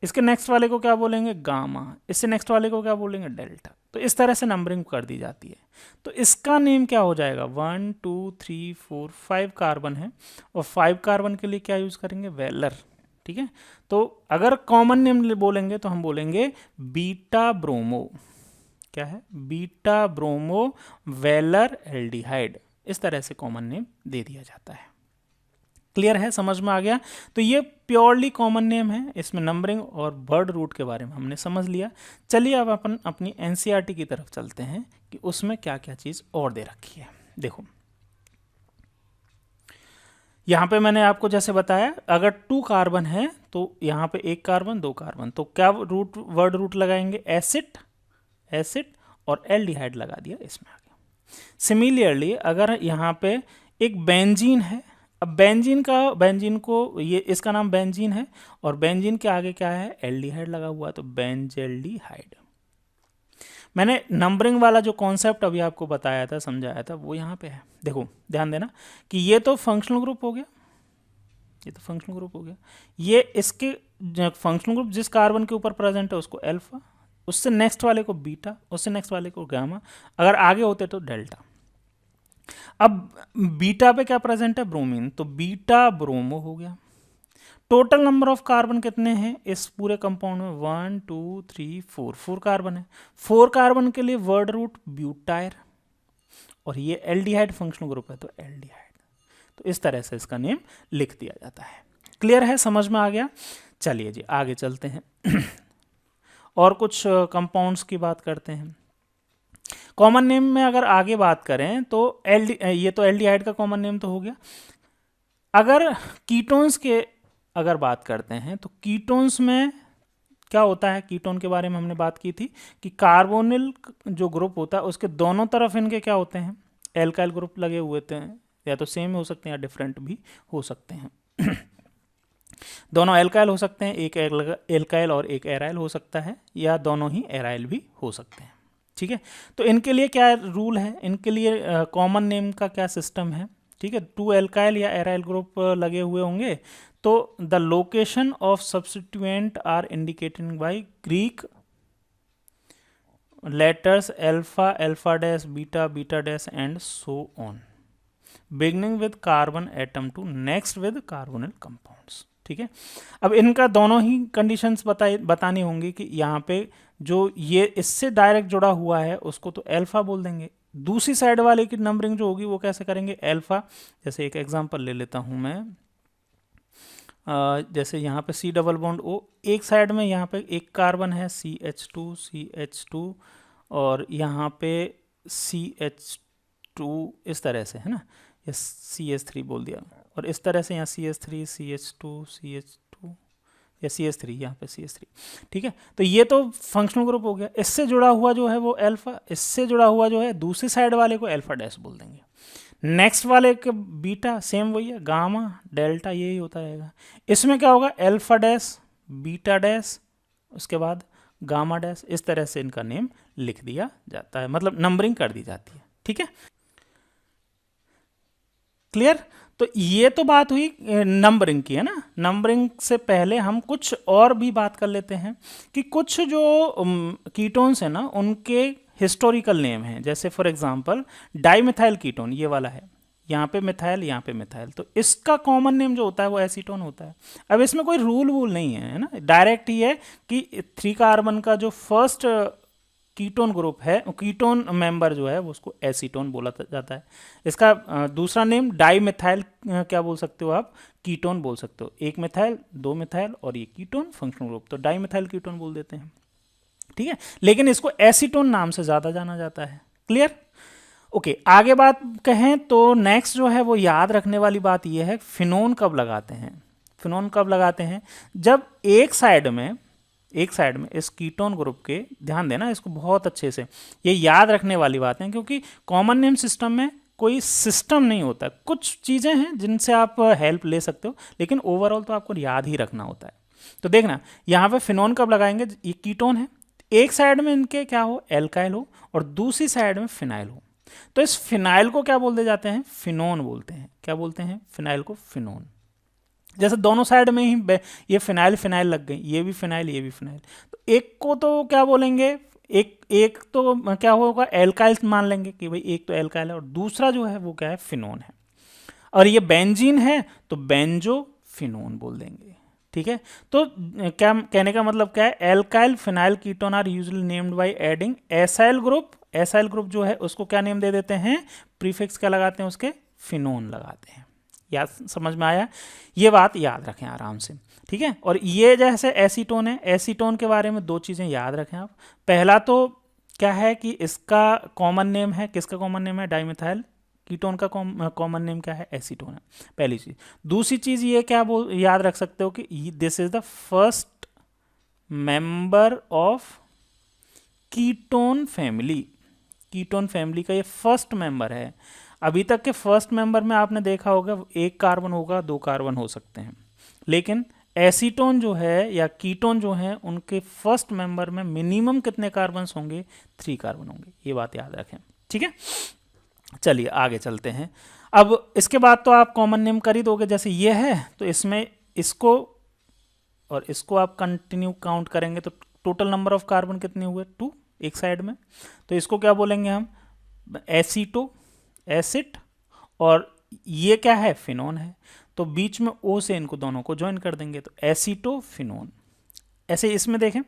इसके नेक्स्ट वाले को क्या बोलेंगे? गामा। इससे नेक्स्ट वाले को क्या बोलेंगे? डेल्टा। तो इस तरह से नंबरिंग कर दी जाती है। तो इसका नेम क्या हो जाएगा? 1 2 3 4 5 कार्बन है, और 5 कार्बन के लिए क्या यूज़ करेंगे? वेलर, ठीक है। तो अगर कॉमन नेम बोलेंगे तो हम बोलेंगे बीटा ब्रोमो। क्या है? बीटा ब्रोमो वेलर एल्डिहाइड, इस तरह से कॉमन नेम दे दिया जाता है। क्लियर है? समझ में आ गया? तो ये प्योरली कॉमन नेम है, इसमें नंबरिंग और वर्ड रूट के बारे में हमने समझ लिया। चलिए अब अपन अपनी एनसीईआरटी की तरफ चलते हैं कि उसमें क्या क्या चीज़ और दे रखी है। देखो, यहाँ पे मैंने आपको जैसे बताया, अगर 2 कार्बन है तो यहाँ पे 1 कार्बन 2 कार्बन, तो क्या रूट वर्ड रूट लगाएंगे? एसिड, एसिड, और एल्डिहाइड लगा दिया, इसमें आ गया। सिमिलरली अगर यहाँ पे एक बेंजीन है, अब बेंजीन को ये इसका नाम बेंजीन है, और बेंजीन के आगे क्या है? एल्डिहाइड लगा हुआ, तो बेंजेल्डिहाइड। मैंने नंबरिंग वाला जो कॉन्सेप्ट अभी आपको बताया था, समझाया था, वो यहाँ पे है। देखो ध्यान देना कि ये तो फंक्शनल ग्रुप हो गया, ये तो फंक्शनल ग्रुप हो गया। ये इसके फंक्शनल ग्रुप जिस कार्बन के ऊपर प्रेजेंट है उसको अल्फा, उससे नेक्स्ट वाले को बीटा, उससे नेक्स्ट वाले को गामा, अगर आगे होते तो डेल्टा। अब बीटा पे क्या प्रेजेंट है? ब्रोमीन, तो बीटा ब्रोमो हो गया। टोटल नंबर ऑफ कार्बन कितने हैं इस पूरे कंपाउंड में? 1 2 3 4, 4 कार्बन है। 4 कार्बन के लिए वर्ड रूट ब्यूटायर, और ये एल्डिहाइड फंक्शनल ग्रुप है तो एल्डिहाइड। तो इस तरह से इसका नेम लिख दिया जाता है। क्लियर है? समझ में आ गया? चलिए जी आगे चलते हैं और कुछ कंपाउंड्स की बात करते हैं। कॉमन नेम में अगर आगे बात करें तो ये तो एल्डिहाइड का कॉमन नेम तो हो गया। अगर कीटोन्स के अगर बात करते हैं तो कीटोन्स में क्या होता है? कीटोन के बारे में हमने बात की थी कि कार्बोनिल जो ग्रुप होता है उसके दोनों तरफ इनके क्या होते हैं? एल्काइल ग्रुप लगे हुए थे, या तो सेम हो सकते हैं या डिफरेंट भी हो सकते हैं दोनों एल्काइल हो सकते हैं, एक एल्काइल और एक एराइल हो सकता है, या दोनों ही एराइल भी हो सकते हैं, ठीक है। तो इनके लिए क्या रूल है? इनके लिए कॉमन नेम का क्या सिस्टम है? ठीक है, 2 एल्काइल या एराइल ग्रुप लगे हुए होंगे तो the location of substituent are indicated by Greek letters alpha, alpha dash, beta, beta dash and so on, beginning with carbon atom to next with carbonyl compounds, ठीक है। अब इनका दोनों ही कंडीशंस बतानी होंगी कि यहाँ पे जो ये इससे डायरेक्ट जुड़ा हुआ है उसको तो अल्फा बोल देंगे, दूसरी साइड वाले की नंबरिंग जो होगी वो कैसे करेंगे? अल्फा। जैसे एक एग्जांपल ले लेता हूँ मैं, जैसे यहाँ पे C डबल बॉन्ड O, एक साइड में यहाँ पे एक कार्बन है CH2 CH2, और यहाँ पे CH2 इस तरह से है ना, या CH3 बोल दिया, और इस तरह से यहाँ CH3 CH2 CH2 या CH3, यहाँ पे CH3, ठीक है। तो ये तो फंक्शनल ग्रुप हो गया। इससे जुड़ा हुआ जो है वो अल्फा, इससे जुड़ा हुआ जो है दूसरी साइड वाले को अल्फा डैश बोल देंगे। नेक्स्ट वाले के बीटा सेम वही है, गामा डेल्टा यही होता रहेगा। इसमें क्या होगा, अल्फा डैश बीटा डैश उसके बाद गामा डैश, इस तरह से इनका नेम लिख दिया जाता है, मतलब नंबरिंग कर दी जाती है। ठीक है, क्लियर। तो ये तो बात हुई नंबरिंग की, है ना। नंबरिंग से पहले हम कुछ और भी बात कर लेते हैं कि कुछ जो कीटोन्स है ना उनके हिस्टोरिकल नेम हैं। जैसे फॉर एग्जांपल डाइमिथाइल कीटोन, ये वाला है, यहाँ पे मिथाइल यहाँ पे मिथाइल, तो इसका कॉमन नेम जो होता है वो एसीटोन होता है। अब इसमें कोई रूल वूल नहीं है ना, डायरेक्ट ही है कि 3 कार्बन का जो फर्स्ट कीटोन ग्रुप है, कीटोन मेंबर जो है वो उसको एसीटोन बोला जाता है। इसका दूसरा नेम डाइमिथाइल क्या बोल सकते हो आप, कीटोन बोल सकते हो। 1 मिथाइल 2 मिथाइल और ये कीटोन फंक्शनल ग्रुप, तो डाइमिथाइल कीटोन बोल देते हैं। ठीक है, लेकिन इसको एसीटोन नाम से ज़्यादा जाना जाता है। क्लियर। ओके, आगे बात कहें तो नेक्स्ट जो है वो याद रखने वाली बात ये है, फिनोन कब लगाते हैं। फिनोन कब लगाते हैं, जब एक साइड में इस कीटोन ग्रुप के, ध्यान देना इसको बहुत अच्छे से, ये याद रखने वाली बात है, क्योंकि कॉमन नेम सिस्टम में कोई सिस्टम नहीं होता। कुछ चीज़ें हैं जिनसे आप हेल्प ले सकते हो, लेकिन ओवरऑल तो आपको याद ही रखना होता है। तो देखना यहाँ पे फिनोन कब लगाएंगे, ये कीटोन है, एक साइड में इनके क्या हो, एल्काइल हो, और दूसरी साइड में फिनाइल हो, तो इस फिनाइल को क्या बोलते जाते हैं, फिनोन बोलते हैं। क्या बोलते हैं, फिनाइल को फिनोन। जैसे दोनों साइड में ही ये फिनाइल फिनाइल लग गई, ये भी फिनाइल ये भी फिनाइल, तो एक को तो क्या बोलेंगे, एक तो क्या होगा, एल्काइल मान लेंगे कि भाई एक तो एल्काइल है, और दूसरा जो है वो क्या है, फिनोन है। और ये बेंजीन है तो बेंजो फिनोन बोल देंगे। ठीक है, तो क्या कहने का मतलब क्या है, alkyl phenyl ketone are usually named by adding acyl group. Acyl group जो है उसको क्या नेम दे देते हैं, प्रीफिक्स क्या लगाते हैं उसके, फिनोन लगाते हैं। याद, समझ में आया, ये बात याद रखें आराम से। ठीक है, और ये जैसे एसीटोन है, एसीटोन के बारे में 2 चीज़ें याद रखें आप। पहला तो क्या है कि इसका कॉमन नेम है, किसका कॉमन नेम है, डाइमिथाइल कीटोन का कॉमन नेम क्या है, एसीटोन है, पहली चीज़। दूसरी चीज़ ये क्या याद रख सकते हो कि this is the first member of ketone family. Ketone family का ये फर्स्ट मेंबर है। अभी तक के फर्स्ट मेंबर में आपने देखा होगा 1 कार्बन होगा, 2 कार्बन हो सकते हैं, लेकिन एसीटोन जो है या कीटोन जो है उनके फर्स्ट मेंबर में मिनिमम कितने कार्बन्स होंगे, 3 कार्बन होंगे। ये बात याद रखें। ठीक है, चलिए आगे चलते हैं। अब इसके बाद तो आप कॉमन नेम कर ही दोगे, जैसे ये है तो इसमें इसको और इसको आप कंटिन्यू काउंट करेंगे तो टोटल नंबर ऑफ कार्बन कितने हुए, 2 एक साइड में, तो इसको क्या बोलेंगे हम, एसीटो एसिड, और ये क्या है, फिनोन है, तो बीच में ओ से इनको दोनों को ज्वाइन कर देंगे तो एसीटो फिनोन। ऐसे इसमें देखें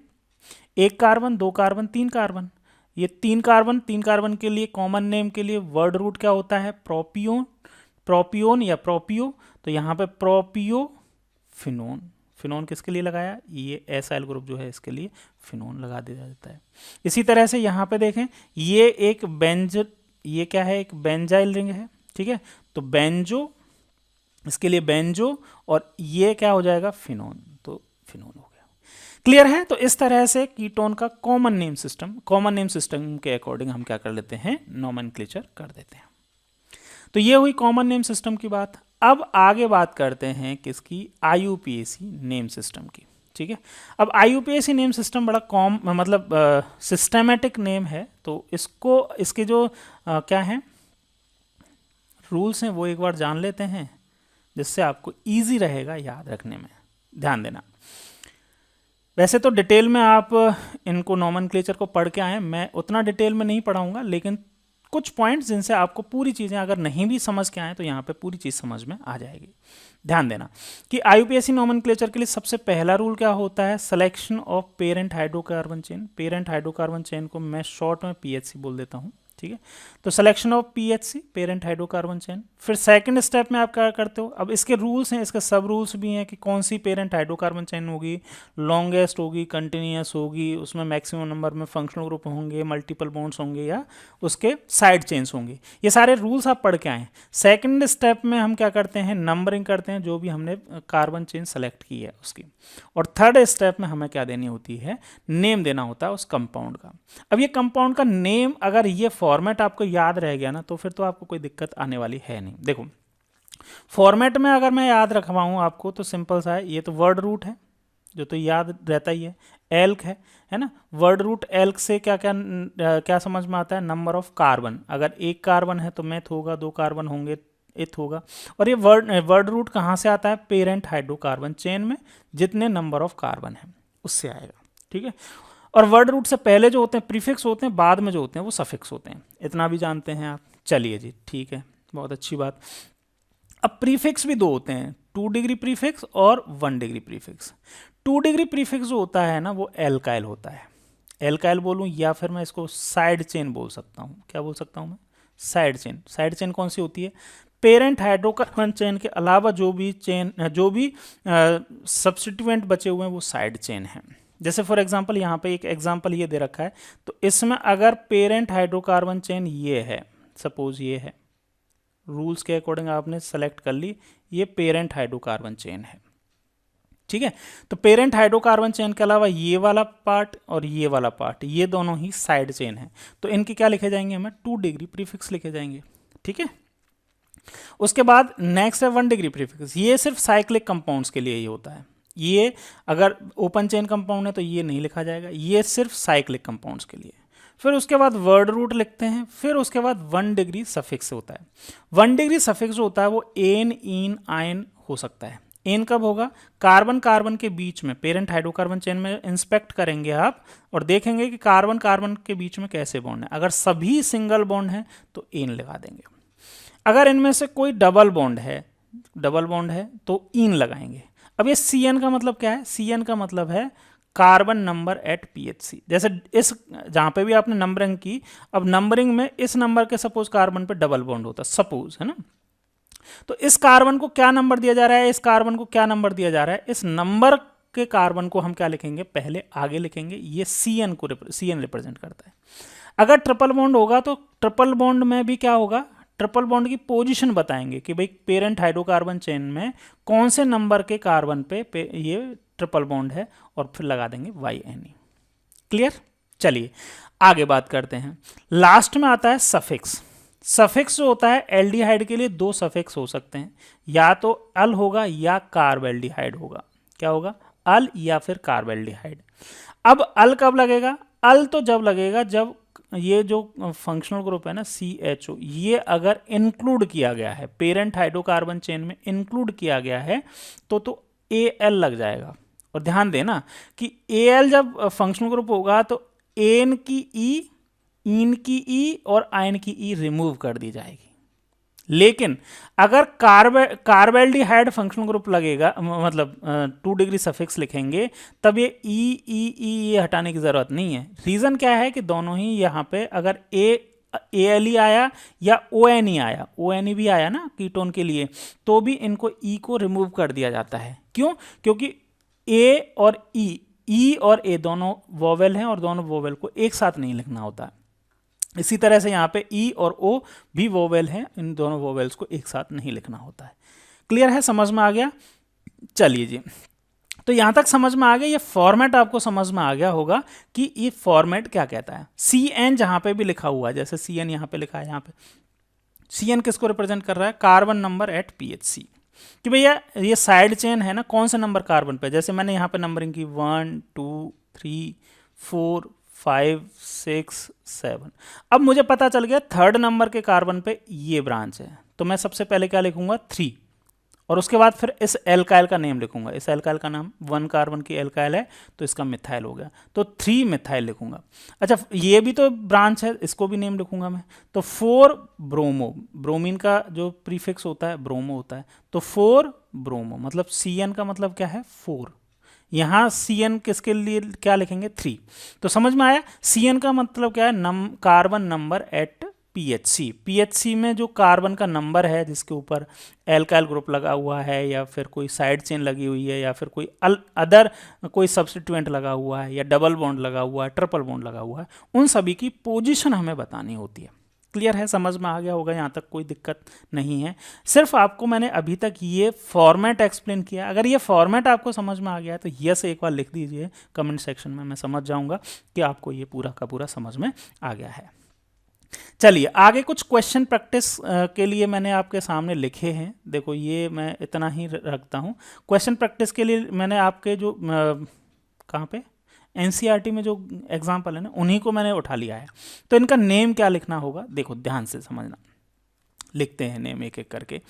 1 कार्बन 2 कार्बन 3 कार्बन, ये 3 कार्बन के लिए कॉमन नेम के लिए वर्ड रूट क्या होता है, प्रोपियोन, प्रोपियोन या प्रोपियो, तो यहाँ पे प्रोपियो फिनोन। फिनोन किसके लिए लगाया, ये एसाइल ग्रुप जो है इसके लिए फिनोन लगा दिया जाता है। इसी तरह से यहाँ पे देखें ये एक ये क्या है, एक बेंजाइल रिंग है। ठीक है, तो बेंजो, इसके लिए बेंजो, और ये क्या हो जाएगा, फिनोन, तो फिनोन हो गया। क्लियर है। तो इस तरह से कीटोन का कॉमन नेम सिस्टम के अकॉर्डिंग हम क्या कर लेते हैं, नोमेनक्लेचर कर देते हैं। तो ये हुई कॉमन नेम सिस्टम की बात। अब आगे बात करते हैं किसकी, IUPAC नेम सिस्टम की। ठीक है, अब IUPAC नेम सिस्टम बड़ा सिस्टमेटिक नेम है, तो इसके जो क्या हैं रूल्स हैं वो एक बार जान लेते हैं, जिससे आपको इजी रहेगा याद रखने में। ध्यान देना, वैसे तो डिटेल में आप इनको नोमेनक्लेचर को पढ़ के आए, मैं उतना डिटेल में नहीं पढ़ाऊंगा, लेकिन कुछ पॉइंट्स जिनसे आपको पूरी चीज़ें अगर नहीं भी समझ के आए तो यहाँ पे पूरी चीज़ समझ में आ जाएगी। ध्यान देना कि IUPAC नोमेनक्लेचर के लिए सबसे पहला रूल क्या होता है, selection of parent hydrocarbon chain. Parent hydrocarbon chain को मैं शॉर्ट में PHC बोल देता हूँ। ठीक है, तो selection of PHC, parent hydrocarbon chain. फिर सेकंड स्टेप में आप क्या करते हो, अब इसके रूल्स हैं, इसके सब रूल्स भी हैं कि कौन सी पेरेंट हाइड्रोकार्बन चेन होगी, लॉन्गेस्ट होगी, कंटिन्यूस होगी, उसमें मैक्सिमम नंबर में फंक्शनल ग्रुप होंगे, मल्टीपल बॉन्ड्स होंगे, या उसके साइड चेन्स होंगे। ये सारे रूल्स आप पढ़ के आए। सेकंड स्टेप में हम क्या करते हैं, नंबरिंग करते हैं जो भी हमने कार्बन चेन सेलेक्ट की है उसकी। और थर्ड स्टेप में हमें क्या देनी होती है, नेम देना होता है उस कंपाउंड का। अब ये कंपाउंड का नेम अगर ये फॉर्मेट आपको याद रह गया ना तो फिर तो आपको कोई दिक्कत आने वाली है नहीं। देखो फॉर्मेट में अगर मैं याद रखवाऊँ आपको तो सिंपल सा है, ये तो वर्ड रूट है जो तो याद रहता ही है, एल्क है ना। वर्ड रूट एल्क से क्या क्या क्या समझ में आता है, नंबर ऑफ कार्बन, अगर एक कार्बन है तो मेथ होगा, दो कार्बन होंगे इथ होगा। और ये वर्ड रूट कहाँ से आता है, पेरेंट हाइड्रोकार्बन चेन में जितने नंबर ऑफ कार्बन है उससे आएगा, ठीक है। और वर्ड रूट से पहले जो होते हैं प्रीफिक्स होते हैं, बाद में जो होते हैं वो सफिक्स होते हैं, इतना भी जानते हैं आप। चलिए जी ठीक है, बहुत अच्छी बात। अब प्रीफिक्स भी दो होते हैं, 2 डिग्री प्रीफिक्स और 1 डिग्री प्रीफिक्स। 2 डिग्री प्रीफिक्स जो होता है ना वो एल्काइल होता है, एल्काइल बोलूँ या फिर मैं इसको साइड चेन बोल सकता हूँ। क्या बोल सकता हूँ मैं, साइड चेन। साइड चेन कौन सी होती है, पेरेंट हाइड्रोकार्बन चेन के अलावा जो भी सब्स्टिट्यूएंट बचे हुए हैं वो साइड चेन है। जैसे फॉर एग्जांपल यहाँ पे एक एग्जांपल ये दे रखा है, तो इसमें अगर पेरेंट हाइड्रोकार्बन चेन ये है, सपोज ये है, रूल्स के अकॉर्डिंग आपने सेलेक्ट कर ली, ये पेरेंट हाइड्रोकार्बन चेन है, ठीक है। तो पेरेंट हाइड्रोकार्बन चेन के अलावा ये वाला पार्ट और ये वाला पार्ट, ये दोनों ही साइड चेन है, तो इनके क्या लिखे जाएंगे, हमें 2 डिग्री प्रीफिक्स लिखे जाएंगे, ठीक है। उसके बाद नेक्स्ट है 1 डिग्री प्रीफिक्स, ये सिर्फ साइक्लिक कंपाउंड्स के लिए ही होता है। ये अगर ओपन चेन कंपाउंड है तो ये नहीं लिखा जाएगा, ये सिर्फ साइक्लिक कंपाउंड्स के लिए। फिर उसके बाद वर्ड रूट लिखते हैं, फिर उसके बाद 1 डिग्री सफिक्स होता है। 1 डिग्री सफिक्स जो होता है वो एन, इन, आयन हो सकता है। एन कब होगा, कार्बन कार्बन के बीच में, पेरेंट हाइड्रोकार्बन चेन में इंस्पेक्ट करेंगे आप और देखेंगे कि कार्बन कार्बन के बीच में कैसे बॉन्ड है। अगर सभी सिंगल बॉन्ड है तो एन लगा देंगे, अगर इनमें से कोई डबल बॉन्ड है तो इन लगाएंगे। अब ये सी एन का मतलब क्या है, सी एन का मतलब है कार्बन नंबर एट पीएचसी। जैसे इस जहां पे भी आपने नंबरिंग की, अब नंबरिंग में इस नंबर के सपोज कार्बन पे डबल बॉन्ड होता है, सपोज, है ना। तो इस कार्बन को क्या नंबर दिया जा रहा है, इस कार्बन को क्या नंबर दिया जा रहा है, इस नंबर के कार्बन को हम क्या लिखेंगे, पहले आगे लिखेंगे, ये सी एन रिप्रेजेंट करता है। अगर ट्रिपल बॉन्ड होगा तो ट्रिपल बॉन्ड में भी क्या होगा, ट्रिपल बॉन्ड की पोजीशन बताएंगे कि भाई पेरेंट हाइड्रोकार्बन चेन में कौन से नंबर के कार्बन पे ये ट्रिपल बॉन्ड है, और फिर लगा देंगे YNE। क्लियर। चलिए आगे बात करते हैं। लास्ट में आता है सफिक्स। सफिक्स जो होता है एल्डिहाइड के लिए 2 सफिक्स हो सकते हैं, या तो अल होगा या कार्बेल्डिहाइड होगा। क्या होगा, अल या फिर कार्बेल्डिहाइड। अब अल कब लगेगा, अल तो जब लगेगा जब ये जो फंक्शनल ग्रुप है ना CHO, ये अगर इंक्लूड किया गया है, पेरेंट हाइड्रोकार्बन चेन में इंक्लूड किया गया है तो AL लग जाएगा। और ध्यान देना कि AL जब फंक्शनल ग्रुप होगा तो एन की ई, इन की ई और आयन की ई रिमूव कर दी जाएगी। लेकिन अगर कार्बेल्डिहाइड फंक्शनल ग्रुप लगेगा, मतलब 2 डिग्री सफिक्स लिखेंगे, तब ये ई हटाने की जरूरत नहीं है। रीजन क्या है कि दोनों ही यहाँ पे अगर ALE आया या ONE आया, ONE भी आया ना कीटोन के लिए, तो भी इनको E को रिमूव कर दिया जाता है। क्यों, क्योंकि A और E और A दोनों वोवेल हैं और दोनों वोवेल को एक साथ नहीं लिखना होता। इसी तरह से यहाँ पे E और O भी वोवेल हैं, इन दोनों वोवेल्स को एक साथ नहीं लिखना होता है। क्लियर है, समझ में आ गया। चलिए जी, तो यहाँ तक समझ में आ गया, ये फॉर्मेट आपको समझ में आ गया होगा कि ये फॉर्मेट क्या कहता है। CN जहाँ पे भी लिखा हुआ है, जैसे CN यहाँ पे लिखा है, यहाँ पे CN किसको रिप्रेजेंट कर रहा है, कार्बन नंबर एट PHC, कि भैया ये साइड चेन है ना, कौन से नंबर कार्बन पे। जैसे मैंने यहाँ पे नंबरिंग की 1 2 3 4 5 6 7। अब मुझे पता चल गया 3rd नंबर के कार्बन पे ये ब्रांच है, तो मैं सबसे पहले क्या लिखूंगा, 3, और उसके बाद फिर इस एल्काइल का नेम लिखूंगा। इस एल्काइल का नाम 1 कार्बन की एल्काइल है तो इसका मिथाइल हो गया, तो 3 मिथाइल लिखूंगा। अच्छा ये भी तो ब्रांच है, इसको भी नेम लिखूंगा मैं। तो 4 ब्रोमो, ब्रोमीन का जो प्रीफिक्स होता है ब्रोमो होता है, तो 4 ब्रोमो, मतलब CN का मतलब क्या है, 4। यहाँ CN किसके लिए क्या लिखेंगे, 3। तो समझ में आया, CN का मतलब क्या है, कार्बन नंबर एट PHC में जो कार्बन का नंबर है जिसके ऊपर एल्काइल ग्रुप लगा हुआ है, या फिर कोई साइड चेन लगी हुई है, या फिर कोई अदर कोई सब्स्टिट्यूएंट लगा हुआ है, या डबल बॉन्ड लगा हुआ है, ट्रिपल बॉन्ड लगा हुआ है, उन सभी की पोजीशन हमें बतानी होती है। क्लियर है, समझ में आ गया होगा, यहाँ तक कोई दिक्कत नहीं है। सिर्फ आपको मैंने अभी तक ये फॉर्मेट एक्सप्लेन किया। अगर ये फॉर्मेट आपको समझ में आ गया है तो यस एक बार लिख दीजिए कमेंट सेक्शन में, मैं समझ जाऊँगा कि आपको ये पूरा का पूरा समझ में आ गया है। चलिए आगे कुछ क्वेश्चन प्रैक्टिस के लिए मैंने आपके सामने लिखे हैं। देखो ये मैं इतना ही रखता हूँ। क्वेश्चन प्रैक्टिस के लिए मैंने आपके जो कहाँ पे एनसीईआरटी में जो एग्जाम्पल है ना, उन्हीं को मैंने उठा लिया है। तो इनका नेम क्या लिखना होगा, देखो ध्यान से समझना। लिखते हैं नेम एक एक करके।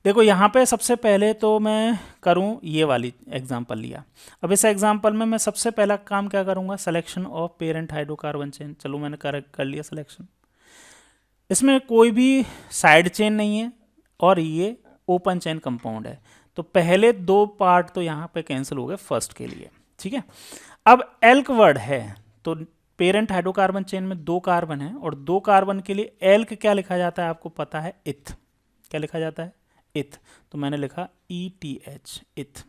देखो यहाँ पे सबसे पहले तो मैं करूँ, ये वाली एग्जाम्पल लिया। अब इस एग्जाम्पल में मैं सबसे पहला काम क्या करूँगा, selection of parent hydrocarbon chain. चलो मैंने कर लिया सिलेक्शन। इसमें कोई भी साइड चेन नहीं है और ये ओपन चेन कंपाउंड है, तो पहले दो पार्ट तो यहाँ पे कैंसिल हो गए फर्स्ट के लिए, ठीक है। अब एल्क वर्ड है, तो पेरेंट हाइड्रोकार्बन चेन में 2 कार्बन है और 2 कार्बन के लिए एल्क क्या लिखा जाता है आपको पता है, इथ। क्या लिखा जाता है, इथ। तो मैंने लिखा ETH, इथ।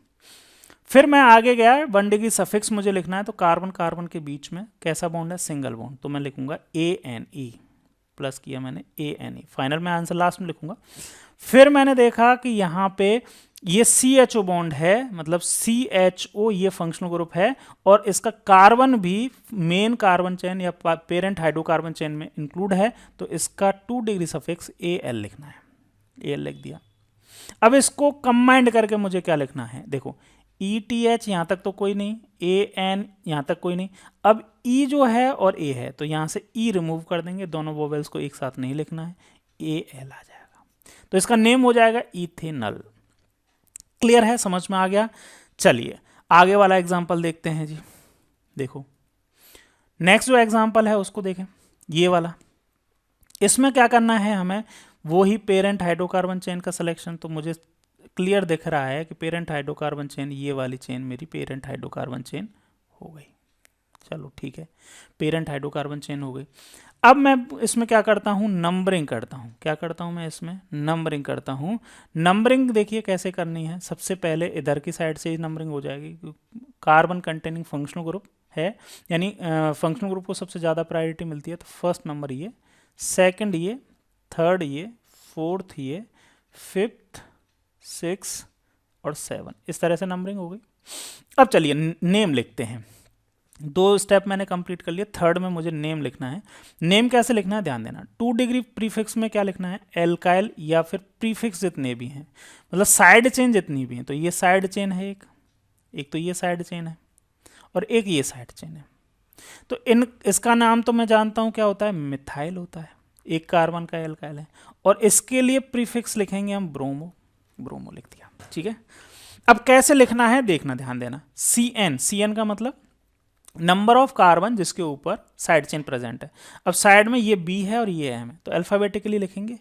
फिर मैं आगे गया, 1 डिग्री सफिक्स मुझे लिखना है, तो कार्बन कार्बन के बीच में कैसा बॉन्ड है, सिंगल बॉन्ड, तो मैं लिखूंगा ANE, प्लस किया मैंने ANE। फाइनल में आंसर लास्ट में लिखूंगा। फिर मैंने देखा कि यहाँ पे ये CHO बॉन्ड है, मतलब CHO ये फंक्शनल ग्रुप है और इसका कार्बन भी मेन कार्बन चेन या पेरेंट हाइड्रोकार्बन चेन में इंक्लूड है, तो इसका 2 डिग्री सफिक्स AL लिखना है। AL लिख दिया। अब इसको कंबाइंड करके मुझे क्या लिखना है, देखो ETH यहाँ तक तो कोई नहीं, AN यहाँ तक कोई नहीं। अब E जो है और A है, तो यहाँ से E रिमूव कर देंगे, दोनों वोवेल्स को एक साथ नहीं लिखना है, AL आ जाएगा। तो इसका नेम हो जाएगा इथेनॉल। क्लियर है, समझ में आ गया। चलिए आगे वाला एग्जाम्पल देखते हैं जी। देखो नेक्स्ट जो एग्जाम्पल है उसको देखें, ये वाला। इसमें क्या करना है हमें, वो ही पेरेंट हाइड्रोकार्बन चेन का सिलेक्शन। तो मुझे क्लियर दिख रहा है कि पेरेंट हाइड्रोकार्बन चेन, ये वाली चेन मेरी पेरेंट हाइड्रोकार्बन चेन हो गई। चलो ठीक है, पेरेंट हाइड्रोकार्बन चेन हो गई। अब मैं इसमें क्या करता हूँ, नंबरिंग करता हूँ। क्या करता हूँ मैं इसमें, नंबरिंग करता हूँ। नंबरिंग देखिए कैसे करनी है, सबसे पहले इधर की साइड से ही नंबरिंग हो जाएगी। कार्बन कंटेनिंग फंक्शनल ग्रुप है, यानी फंक्शनल ग्रुप को सबसे ज़्यादा प्रायोरिटी मिलती है, तो फर्स्ट नंबर ये, सेकंड ये, थर्ड ये, फोर्थ ये, फिफ्थ, 6 और 7, इस तरह से नंबरिंग हो गई। अब चलिए नेम लिखते हैं। 2 स्टेप मैंने कंप्लीट कर लिया, थर्ड में मुझे नेम लिखना है। नेम कैसे लिखना है ध्यान देना। 2 डिग्री प्रीफिक्स में क्या लिखना है, एल्काइल या फिर प्रीफिक्स जितने भी हैं, मतलब साइड चेन जितनी भी हैं। तो ये साइड चेन है एक तो ये साइड चेन है और एक ये साइड चेन है। तो इसका नाम तो मैं जानता हूँ क्या होता है, मिथाइल होता है। एक कार्बन का एल्काइल है और इसके लिए प्रीफिक्स लिखेंगे हम ब्रोमो। ब्रोमो लिख दिया, ठीक है। अब कैसे लिखना है देखना, ध्यान देना। CN का मतलब नंबर ऑफ कार्बन जिसके ऊपर साइड चेन प्रेजेंट है। अब साइड में ये B है और ये M है, तो अल्फाबेटिकली लिखेंगे।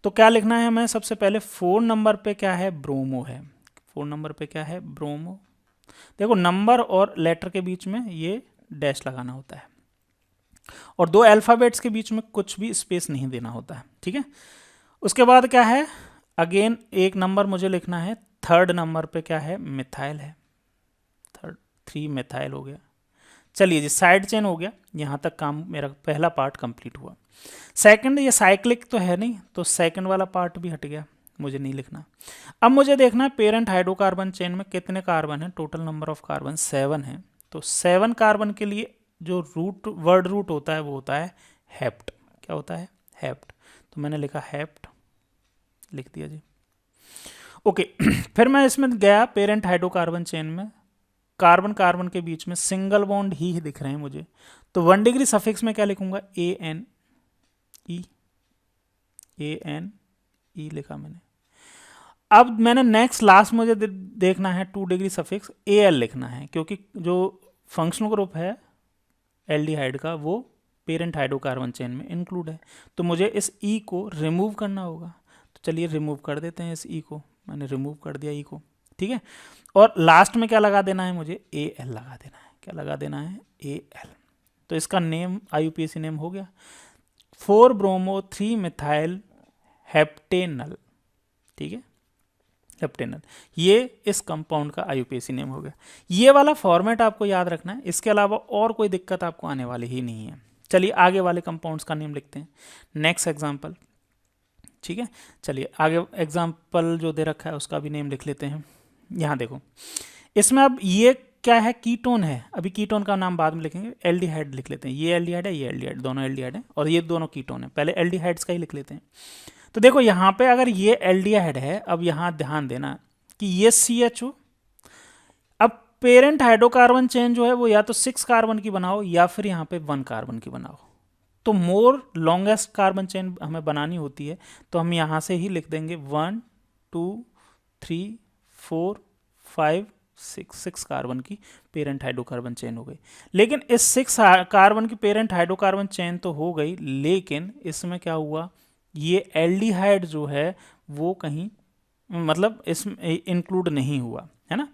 तो क्या लिखना है हमें, सबसे पहले 4 नंबर पे क्या है, ब्रोमो है। 4 नंबर पे क्या है, ब्रोमो। देखो नंबर और लेटर के बीच में ये डैश लगाना होता है और 2 अल्फाबेट्स के बीच में कुछ भी स्पेस नहीं देना होता है, ठीक है। उसके बाद क्या है, अगेन एक नंबर मुझे लिखना है, थर्ड नंबर पे क्या है, मिथाइल है। 3 मिथाइल हो गया। चलिए जी, साइड चेन हो गया, यहाँ तक काम मेरा पहला पार्ट कंप्लीट हुआ। सेकंड, ये साइक्लिक तो है नहीं, तो सेकंड वाला पार्ट भी हट गया, मुझे नहीं लिखना। अब मुझे देखना है पेरेंट हाइड्रोकार्बन चेन में कितने कार्बन है, टोटल नंबर ऑफ कार्बन 7 है। तो 7 कार्बन के लिए जो वर्ड रूट होता है वो होता है हेप्ट। क्या होता है, हेप्ट। तो मैंने लिखा हेप्ट, लिख दिया जी। ओके फिर मैं इसमें गया, पेरेंट हाइड्रोकार्बन चेन में कार्बन कार्बन के बीच में सिंगल बॉन्ड ही दिख रहे हैं मुझे, तो 1 डिग्री सफिक्स में क्या लिखूंगा, ANE लिखा मैंने। अब मैंने नेक्स्ट लास्ट मुझे देखना है 2 डिग्री सफिक्स AL लिखना है, क्योंकि जो फंक्शनल ग्रुप है एल्डिहाइड का वो पेरेंट हाइड्रोकार्बन चेन में इंक्लूड है, तो मुझे इस E को रिमूव करना होगा। तो चलिए रिमूव कर देते हैं इस E को, मैंने रिमूव कर दिया E को, ठीक है। और लास्ट में क्या लगा देना है, मुझे AL लगा देना है। क्या लगा देना है, AL। तो इसका नेम IUPAC नेम हो गया 4 ब्रोमो 3 मिथाइल हेप्टेनल, ठीक है, हेप्टेनल। ये इस कंपाउंड का IUPAC नेम हो गया। ये वाला फॉर्मेट आपको याद रखना है, इसके अलावा और कोई दिक्कत आपको आने वाली ही नहीं है। चलिए आगे वाले कंपाउंड्स का नेम लिखते हैं, नेक्स्ट एग्जाम्पल, ठीक है। चलिए आगे एग्जाम्पल जो दे रखा है उसका भी नेम लिख लेते हैं। यहाँ देखो, इसमें अब ये क्या है, कीटोन है। अभी कीटोन का नाम बाद में लिखेंगे, एल्डिहाइड लिख लेते हैं। ये एल्डिहाइड है, ये एल्डिहाइड, दोनों एल्डिहाइड है और ये दोनों कीटोन है। पहले एल्डिहाइड्स का ही लिख लेते हैं। तो देखो यहाँ पे अगर ये एल्डिहाइड है, अब यहाँ ध्यान देना कि ये CHO, अब पेरेंट हाइड्रोकार्बन चेन जो है वो या तो 6 कार्बन की बनाओ या फिर यहाँ पे 1 कार्बन की बनाओ। तो मोर लॉन्गेस्ट कार्बन चेन हमें बनानी होती है, तो हम यहाँ से ही लिख देंगे 1 2 3 4 5 6 कार्बन की पेरेंट हाइड्रोकार्बन चेन हो गई। लेकिन इस 6 कार्बन की पेरेंट हाइड्रोकार्बन चेन तो हो गई, लेकिन इसमें क्या हुआ, ये एल्डिहाइड जो है वो कहीं मतलब इसमें इंक्लूड नहीं हुआ है ना।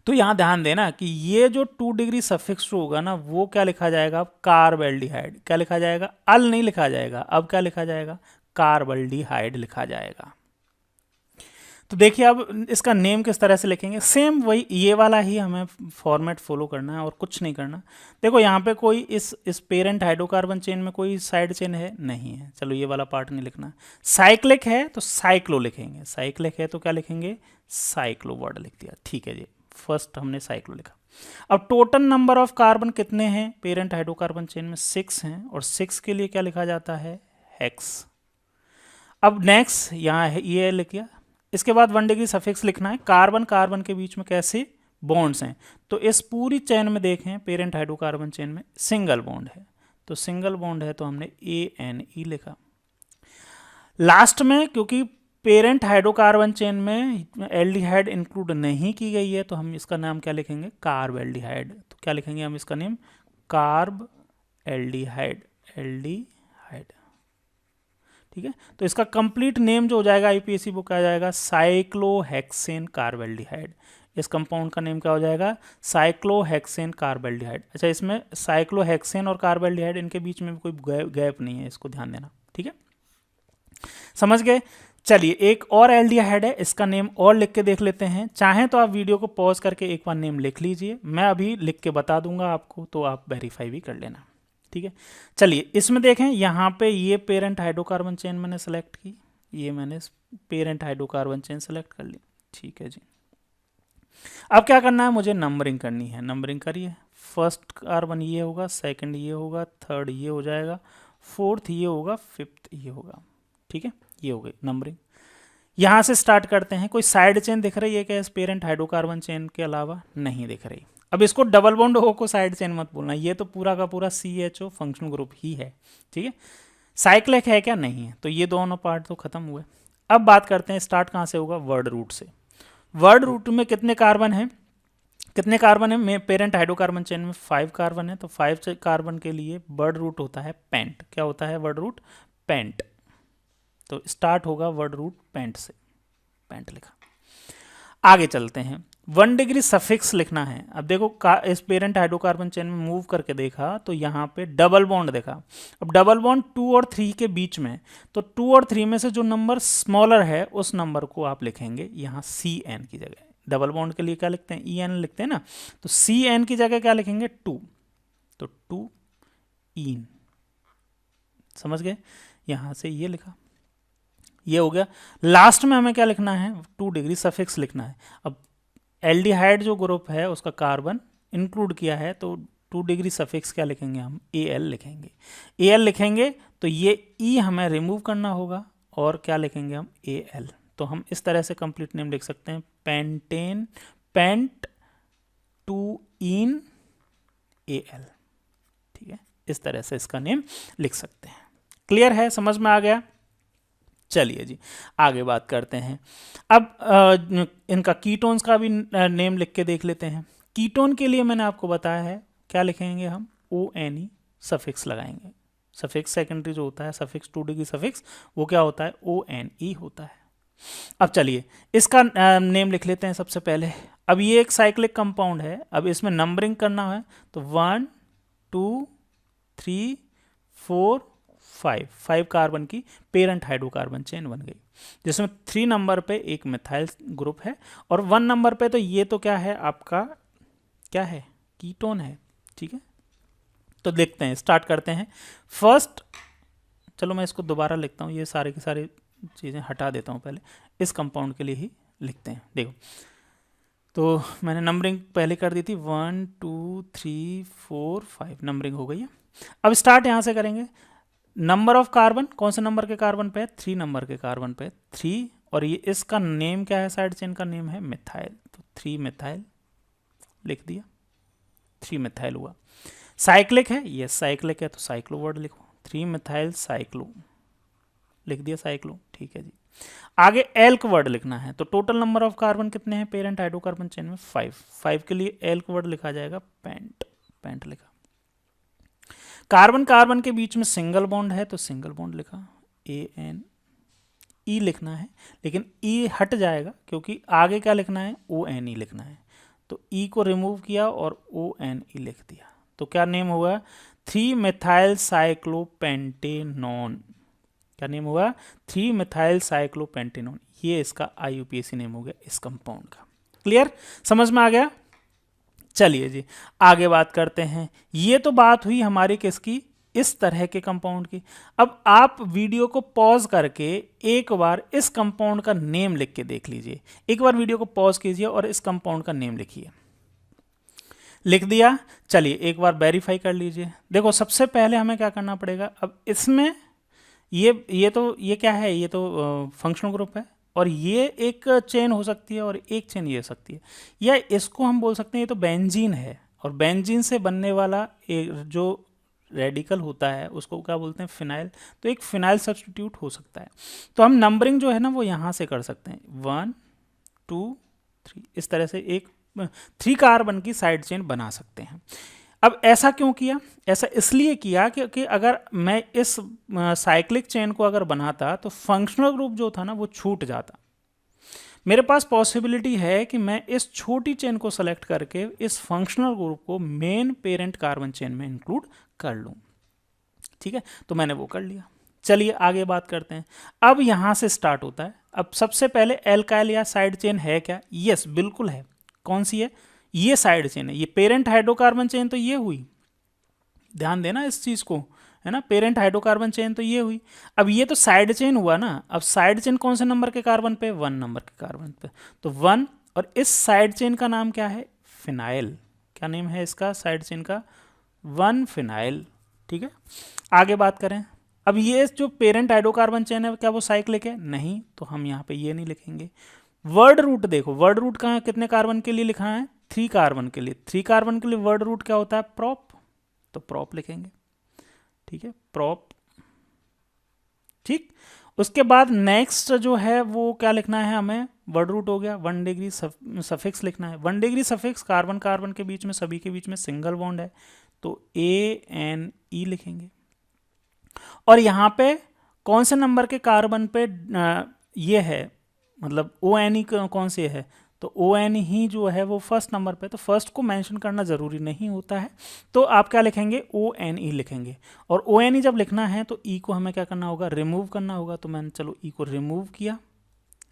तो यहां ध्यान देना कि ये जो 2 डिग्री सफिक्स होगा ना, वो क्या लिखा जाएगा, कार्बल्डिहाइड। क्या लिखा जाएगा, अल नहीं लिखा जाएगा, अब क्या लिखा जाएगा, कार्बल्डिहाइड लिखा जाएगा। तो देखिए अब इसका नेम किस तरह से लिखेंगे, सेम वही ये वाला ही हमें फॉर्मेट फॉलो करना है और कुछ नहीं करना। देखो यहाँ पे कोई इस पेरेंट हाइड्रोकार्बन चेन में कोई साइड चेन है नहीं है, चलो ये वाला पार्ट नहीं लिखना। साइक्लिक है तो साइक्लो लिखेंगे, साइक्लिक है तो क्या लिखेंगे, साइक्लो वर्ड लिख दिया, ठीक है जी। फर्स्ट हमने साइक्लो लिखा। अब टोटल नंबर ऑफ कार्बन कितने हैं पेरेंट हाइड्रोकार्बन चेन में, 6 हैं, और 6 के लिए क्या लिखा जाता है, हेक्स। अब नेक्स्ट यहाँ है ये लिख दिया। इसके बाद 1 डिग्री सफिक्स लिखना है। कार्बन कार्बन के बीच में कैसे बॉन्ड्स हैं, तो इस पूरी चेन में देखें पेरेंट हाइड्रोकार्बन चेन में सिंगल बॉन्ड है, तो सिंगल बॉन्ड है तो हमने ANE लिखा। लास्ट में क्योंकि पेरेंट हाइड्रोकार्बन चेन में एल्डिहाइड इंक्लूड नहीं की गई है, तो हम इसका नाम क्या लिखेंगे, कार्ब एल्डिहाइड। तो क्या लिखेंगे हम इसका नेम, कार्ब एल्डिहाइड, एल्डिहाइड, ठीक है। तो इसका कंप्लीट नेम जो हो जाएगा IPAC बुक आ जाएगा साइक्लोहेक्सेन कार्बल्डिहाइड। इस कंपाउंड का नेम क्या हो जाएगा, साइक्लोहेक्सेन कार्बल्डिहाइड। अच्छा, इसमें साइक्लोहेक्सेन और कार्बल्डिहाइड इनके बीच में कोई गैप नहीं है, इसको ध्यान देना, ठीक है, समझ गए। चलिए एक और एल्डिहाइड है, इसका नेम और लिख के देख लेते हैं। चाहें तो आप वीडियो को पॉज करके एक बार नेम लिख लीजिए, मैं अभी लिख के बता दूंगा आपको, तो आप वेरीफाई भी कर लेना, ठीक है। चलिए इसमें देखें, यहाँ पे ये पेरेंट हाइड्रोकार्बन चेन मैंने सेलेक्ट की, ये मैंने पेरेंट हाइड्रोकार्बन चेन सेलेक्ट कर ली, ठीक है जी। अब क्या करना है, मुझे नंबरिंग करनी है, नंबरिंग करिए। फर्स्ट कार्बन ये होगा, सेकंड ये होगा, थर्ड ये हो जाएगा, फोर्थ ये होगा, फिफ्थ ये होगा, ठीक है, ये हो गई नंबरिंग। यहाँ से स्टार्ट करते हैं। कोई साइड चेन दिख रही है क्या इस पेरेंट हाइड्रोकार्बन चेन के अलावा, नहीं दिख रही। अब इसको डबल बॉन्ड हो को साइड चेन मत बोलना, ये तो पूरा का पूरा CHO फंक्शनल ग्रुप ही है, ठीक है। साइक्लिक है क्या, नहीं है, तो ये दोनों पार्ट तो खत्म हुए। अब बात करते हैं स्टार्ट कहाँ से होगा, वर्ड रूट से। वर्ड रूट में कितने कार्बन है, कितने कार्बन है में पेरेंट हाइड्रोकार्बन चेन में 5 कार्बन है, तो 5 कार्बन के लिए वर्ड रूट होता है पेंट। क्या होता है वर्ड रूट, पेंट। तो स्टार्ट होगा वर्ड रूट पेंट से, पेंट लिखा। आगे चलते हैं, 1 डिग्री सफिक्स लिखना है। अब देखो इस पेरेंट हाइड्रोकार्बन चेन में मूव करके देखा तो यहाँ पे डबल बॉन्ड देखा। अब डबल बॉन्ड 2 और 3 के बीच में, तो 2 और 3 में से जो नंबर स्मॉलर है उस नंबर को आप लिखेंगे यहाँ CN की जगह। डबल बॉन्ड के लिए क्या लिखते हैं, EN लिखते हैं ना, तो CN की जगह क्या लिखेंगे 2, तो 2 इन, समझ गए। यहाँ से ये लिखा, ये हो गया। लास्ट में हमें क्या लिखना है, 2 डिग्री सफिक्स लिखना है। अब एल्डिहाइड जो ग्रुप है उसका कार्बन इंक्लूड किया है, तो 2 डिग्री सफिक्स क्या लिखेंगे हम, AL लिखेंगे। AL लिखेंगे तो ये E हमें रिमूव करना होगा और क्या लिखेंगे हम, AL। तो हम इस तरह से कंप्लीट नेम लिख सकते हैं, पेंटेन, पेंट 2 इन AL, ठीक है, इस तरह से इसका नेम लिख सकते हैं। क्लियर है, समझ में आ गया। चलिए जी आगे बात करते हैं। अब इनका कीटोन्स का भी नेम लिख के देख लेते हैं। कीटोन के लिए मैंने आपको बताया है क्या लिखेंगे हम, ONE सफिक्स लगाएंगे। सफिक्स सेकेंडरी जो होता है सफिक्स 2 डिग्री सफिक्स, वो क्या होता है, ONE होता है। अब चलिए इसका नेम लिख लेते हैं सबसे पहले। अब ये एक साइक्लिक कंपाउंड है, अब इसमें नंबरिंग करना है, तो 1 2 3 4 5 कार्बन की पेरेंट हाइड्रोकार्बन चेन बन गई, जिसमें 3 नंबर पे एक मिथाइल ग्रुप है और 1 नंबर पे तो ये तो क्या है आपका, क्या है, कीटोन है, ठीक है। तो देखते हैं, स्टार्ट करते हैं। फर्स्ट, चलो मैं इसको दोबारा लिखता हूँ, ये सारे की सारी चीज़ें हटा देता हूँ, पहले इस कंपाउंड के लिए ही लिखते हैं। देखो तो मैंने नंबरिंग पहले कर दी थी, 1 2 3 4 5 नंबरिंग हो गई है। अब स्टार्ट यहाँ से करेंगे। नंबर ऑफ कार्बन, कौन से नंबर के कार्बन पे है? 3 नंबर के कार्बन पे 3, और ये इसका नेम क्या है? साइड चेन का नेम है मिथाइल, तो 3 मिथाइल लिख दिया, 3 मिथाइल हुआ। साइक्लिक है, ये साइक्लिक है तो साइक्लो वर्ड लिखो, 3 मिथाइल साइक्लो लिख दिया, साइक्लो, ठीक है जी। आगे एल्क वर्ड लिखना है, तो टोटल नंबर ऑफ कार्बन कितने हैं पेरेंट हाइड्रोकार्बन चेन में? 5 के लिए एल्क वर्ड लिखा जाएगा पेंट, पेंट लिखा। कार्बन कार्बन के बीच में सिंगल बॉन्ड है तो सिंगल बॉन्ड लिखा, AN, ई लिखना है, लेकिन ई हट जाएगा क्योंकि आगे क्या लिखना है? ONE लिखना है, तो ई को रिमूव किया और ONE लिख दिया, तो क्या नेम हुआ? 3 मिथाइल साइक्लोपेंटेनॉन। क्या नेम हुआ? 3 मिथाइल साइक्लोपेंटेनॉन। ये इसका IUPAC नेम हो गया इस कंपाउंड का। क्लियर, समझ में आ गया? चलिए जी आगे बात करते हैं। ये तो बात हुई हमारी किसकी? इस तरह के कंपाउंड की। अब आप वीडियो को पॉज करके एक बार इस कंपाउंड का नेम लिख के देख लीजिए। एक बार वीडियो को पॉज कीजिए और इस कंपाउंड का नेम लिखिए। लिख दिया? चलिए एक बार वेरीफाई कर लीजिए। देखो सबसे पहले हमें क्या करना पड़ेगा, अब इसमें ये क्या है? ये तो फंक्शनल ग्रुप है, और ये एक चेन हो सकती है और एक चेन ये हो सकती है, या इसको हम बोल सकते हैं ये तो बेंजीन है, और बेंजीन से बनने वाला एक जो रेडिकल होता है उसको क्या बोलते हैं? फिनाइल, तो एक फिनाइल सब्स्टिट्यूट हो सकता है। तो हम नंबरिंग जो है ना वो यहाँ से कर सकते हैं, 1 2 3, इस तरह से एक 3 कार्बन की साइड चेन बना सकते हैं। अब ऐसा क्यों किया? ऐसा इसलिए किया क्योंकि अगर मैं इस साइक्लिक चेन को अगर बनाता तो फंक्शनल ग्रुप जो था ना वो छूट जाता। मेरे पास पॉसिबिलिटी है कि मैं इस छोटी चेन को सेलेक्ट करके इस फंक्शनल ग्रुप को मेन पेरेंट कार्बन चेन में इंक्लूड कर लूँ। ठीक है, तो मैंने वो कर लिया। चलिए आगे बात करते हैं। अब यहाँ से स्टार्ट होता है। अब सबसे पहले एल्काइल या साइड चेन है क्या? यस बिल्कुल है। कौन सी है? ये साइड चेन है। ये पेरेंट हाइड्रोकार्बन चेन तो ये हुई, ध्यान देना इस चीज को, है ना। पेरेंट हाइड्रोकार्बन चेन तो ये हुई। अब ये तो साइड चेन हुआ ना। अब साइड चेन कौन से नंबर के कार्बन पे? 1 नंबर के कार्बन पे, तो 1, और इस साइड चेन का नाम क्या है? फिनाइल। क्या नेम है इसका साइड चेन का? 1 फिनाइल। ठीक है, आगे बात करें। अब ये जो पेरेंट हाइड्रोकार्बन चेन है क्या वो साइक्लिक है? नहीं, तो हम यहाँ पे ये नहीं लिखेंगे। वर्ड रूट देखो, वर्ड रूट कहाँ, कितने कार्बन के लिए लिखा है? 3 कार्बन के लिए। 3 कार्बन के लिए वर्ड रूट क्या होता है? प्रॉप, तो प्रॉप लिखेंगे। ठीक है, प्रॉप। ठीक, उसके बाद नेक्स्ट जो है वो क्या लिखना है हमें? वर्ड रूट हो गया। 1 डिग्री सफिक्स लिखना है। 1 डिग्री सफिक्स कार्बन कार्बन के बीच में, सभी के बीच में सिंगल बॉन्ड है, तो ANE लिखेंगे। और यहाँ पे कौन से नंबर के कार्बन पे ये है, मतलब ONE कौन से है? तो ONE ही जो है वो फर्स्ट नंबर पे, तो फर्स्ट को मेंशन करना ज़रूरी नहीं होता है, तो आप क्या लिखेंगे? ONE लिखेंगे। और ONE जब लिखना है तो E को हमें क्या करना होगा? रिमूव करना होगा। तो मैंने चलो E को रिमूव किया,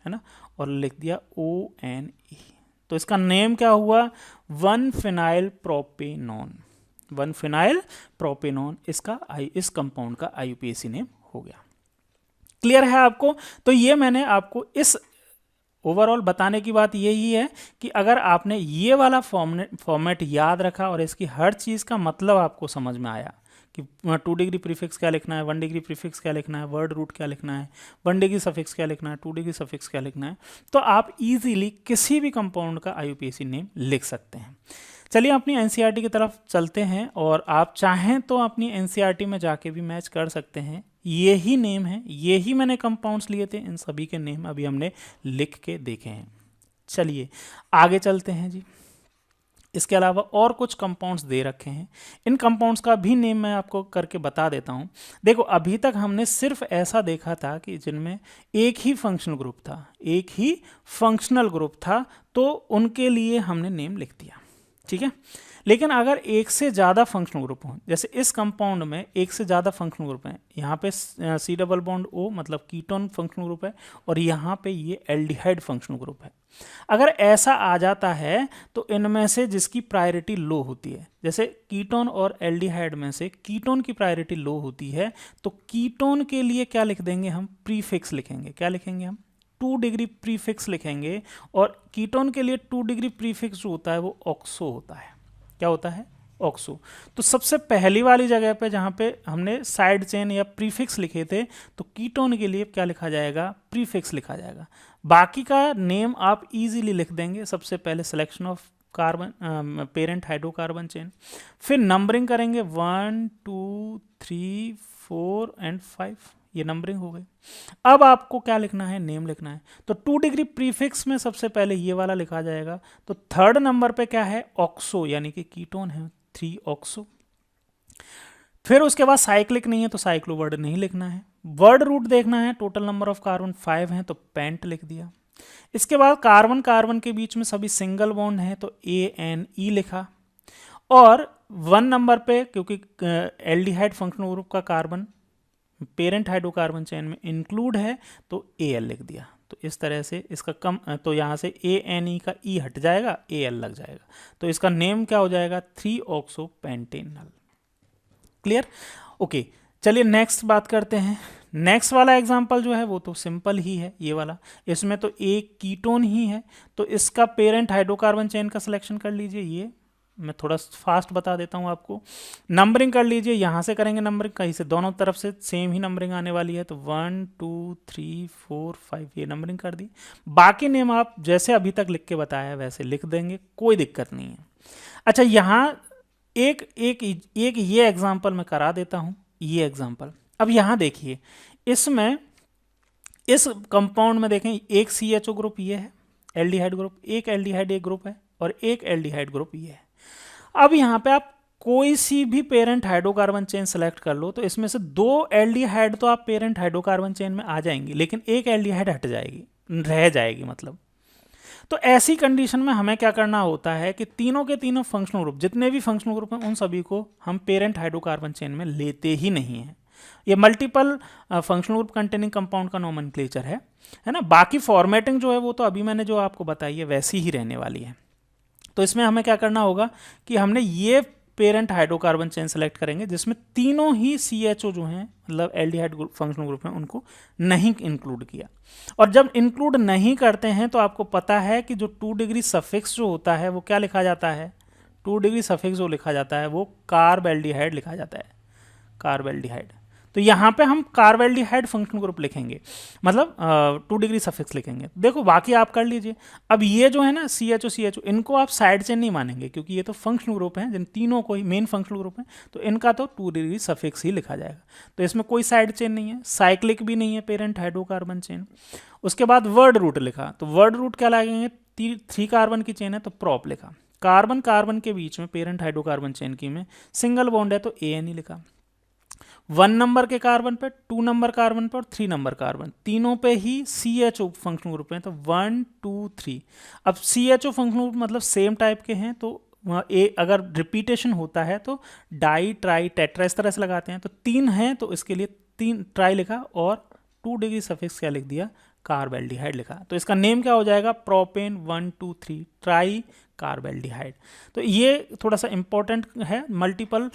है ना, और लिख दिया ONE। तो इसका नेम क्या हुआ? 1 फिनाइल प्रोपेनॉन। 1 फिनाइल प्रोपेनॉन इसका इस कंपाउंड का IUPAC नेम हो गया। क्लियर है आपको? तो ये मैंने आपको इस ओवरऑल बताने की बात यही है कि अगर आपने ये वाला फॉर्मेट याद रखा और इसकी हर चीज़ का मतलब आपको समझ में आया कि 2 डिग्री प्रीफिक्स क्या लिखना है, 1 डिग्री प्रीफिक्स क्या लिखना है, वर्ड रूट क्या लिखना है, 1 डिग्री सफिक्स क्या लिखना है, 2 डिग्री सफिक्स क्या लिखना है, तो आप इजीली किसी भी कंपाउंड का IUPAC नेम लिख सकते हैं। चलिए अपनी NCERT की तरफ चलते हैं, और आप चाहें तो अपनी NCERT में जाके भी मैच कर सकते हैं। यही नेम है, यही मैंने कंपाउंड्स लिए थे, इन सभी के नेम अभी हमने लिख के देखे हैं। चलिए आगे चलते हैं जी। इसके अलावा और कुछ कंपाउंड्स दे रखे हैं, इन कंपाउंड्स का भी नेम मैं आपको करके बता देता हूँ। देखो अभी तक हमने सिर्फ ऐसा देखा था कि जिनमें एक ही फंक्शनल ग्रुप था, एक ही फंक्शनल ग्रुप था, तो उनके लिए हमने नेम लिख दिया। ठीक है, लेकिन अगर एक से ज़्यादा फंक्शनल ग्रुप हो, जैसे इस कंपाउंड में एक से ज़्यादा फंक्शनल ग्रुप हैं, यहाँ पे C डबल बॉन्ड O मतलब कीटोन फंक्शनल ग्रुप है, और यहाँ पे ये एल्डिहाइड फंक्शनल ग्रुप है। अगर ऐसा आ जाता है तो इनमें से जिसकी प्रायोरिटी लो होती है, जैसे कीटोन और एल्डिहाइड में से कीटोन की प्रायोरिटी लो होती है, तो कीटोन के लिए क्या लिख देंगे हम? प्रीफिक्स लिखेंगे। क्या लिखेंगे हम? 2 डिग्री प्रीफिक्स लिखेंगे, और कीटोन के लिए 2 डिग्री प्रीफिक्स जो होता है वो ऑक्सो होता है। क्या होता है? ऑक्सो। तो सबसे पहली वाली जगह पे जहाँ पे हमने साइड चेन या प्रीफिक्स लिखे थे, तो कीटोन के लिए क्या लिखा जाएगा? प्रीफिक्स लिखा जाएगा। बाकी का नेम आप इजीली लिख देंगे। सबसे पहले selection of carbon, parent hydrocarbon chain, फिर नंबरिंग करेंगे 1 2 3 4 एंड 5, ये नंबरिंग हो गई। अब आपको क्या लिखना है? नेम लिखना है। तो 2 डिग्री प्रीफिक्स में सबसे पहले ये वाला लिखा जाएगा। तो थर्ड नंबर पे क्या है? ऑक्सो, यानी कि कीटोन है, 3 ऑक्सो। फिर उसके बाद साइक्लिक नहीं है तो साइक्लो वर्ड नहीं लिखना है। वर्ड रूट देखना है, टोटल नंबर ऑफ कार्बन 5 है तो पेंट लिख दिया। इसके बाद कार्बन कार्बन के बीच में सभी सिंगल बॉन्ड है तो ANE लिखा। और 1 नंबर पे क्योंकि एल्डिहाइड फंक्शनल ग्रुप का कार्बन पेरेंट हाइड्रोकार्बन चेन में इंक्लूड है तो AL लिख दिया। तो इस तरह से इसका तो यहाँ से ANE का E हट जाएगा, AL लग जाएगा। तो इसका नेम क्या हो जाएगा? 3 ऑक्सो पेंटेनल। क्लियर? ओके, चलिए नेक्स्ट बात करते हैं। नेक्स्ट वाला एग्जांपल जो है वो तो सिंपल ही है, ये वाला। इसमें तो एक कीटोन ही है, तो इसका पेरेंट हाइड्रोकार्बन चेन का सिलेक्शन कर लीजिए। ये मैं थोड़ा फास्ट बता देता हूँ आपको। नंबरिंग कर लीजिए, यहाँ से करेंगे नंबरिंग, कहीं से दोनों तरफ से सेम ही नंबरिंग आने वाली है। तो 1 2 3 4 5 ये नंबरिंग कर दी। बाकी नेम आप जैसे अभी तक लिख के बताया वैसे लिख देंगे, कोई दिक्कत नहीं है। अच्छा, यहाँ एक एक एक ये एग्जाम्पल मैं करा देता हूँ, ये एग्जाम्पल। अब यहाँ देखिए, इसमें इस कंपाउंड में देखें, एक CHO ग्रुप ये है, एल्डिहाइड ग्रुप, एक एल्डिहाइड एक ग्रुप है, और एक एल्डिहाइड ग्रुप ये है। अब यहाँ पे आप कोई सी भी पेरेंट हाइड्रोकार्बन चेन सेलेक्ट कर लो, तो इसमें से 2 एल्डिहाइड तो आप पेरेंट हाइड्रोकार्बन चेन में आ जाएंगी, लेकिन एक एल्डिहाइड हट जाएगी, रह जाएगी मतलब। तो ऐसी कंडीशन में हमें क्या करना होता है कि तीनों के तीनों फंक्शनल ग्रुप, जितने भी फंक्शनल ग्रुप हैं, उन सभी को हम पेरेंट हाइड्रोकार्बन चेन में लेते ही नहीं हैं। ये multiple functional group containing compound का नोमेनक्लेचर है ना। बाकी फॉर्मेटिंग जो है वो तो अभी मैंने जो आपको बताई है वैसी ही रहने वाली है। तो इसमें हमें क्या करना होगा कि हमने ये पेरेंट हाइड्रोकार्बन चेन सेलेक्ट करेंगे जिसमें तीनों ही CHO जो हैं, मतलब एल्डिहाइड फंक्शनल ग्रुप हैं, उनको नहीं इंक्लूड किया। और जब इंक्लूड नहीं करते हैं तो आपको पता है कि जो 2 डिग्री सफिक्स जो होता है वो क्या लिखा जाता है? 2 डिग्री सफिक्स जो लिखा जाता है वो कार्बेल्डिहाइड लिखा जाता है, कार्बेल्डिहाइड। तो यहाँ पे हम कार्बेल्डिहाइड फंक्शनल ग्रुप लिखेंगे, मतलब 2 डिग्री सफिक्स लिखेंगे। देखो बाकी आप कर लीजिए। अब ये जो है ना CHO इनको आप साइड चेन नहीं मानेंगे, क्योंकि ये तो फंक्शनल ग्रुप हैं, जिन तीनों को ही मेन फंक्शनल ग्रुप हैं, तो इनका तो 2 डिग्री सफिक्स ही लिखा जाएगा। तो इसमें कोई साइड चेन नहीं है, साइक्लिक भी नहीं है पेरेंट हाइड्रोकार्बन चेन। उसके बाद वर्ड रूट लिखा, तो वर्ड रूट क्या लगेंगे? 3 कार्बन की चेन है तो प्रॉप लिखा। कार्बन कार्बन के बीच में पेरेंट हाइड्रोकार्बन चेन की में सिंगल बॉन्ड है तो ANE लिखा। 1 नंबर के कार्बन पर, 2 नंबर कार्बन पर और 3 नंबर कार्बन, तीनों पे ही CHO फंक्शनल ग्रुप हैं तो 1 2 3। अब CHO फंक्शनल ग्रुप मतलब सेम टाइप के हैं, तो अगर रिपीटेशन होता है तो डाई ट्राई टेट्रा इस तरह से लगाते हैं। तो 3 हैं तो इसके लिए 3 ट्राई लिखा, और 2 डिग्री सफिक्स क्या लिख दिया? कार्बेल्डिहाइड लिखा। तो इसका नेम क्या हो जाएगा? Propane 1 2 3 try carbaldehyde. तो ये थोड़ा सा इंपॉर्टेंट है, multiple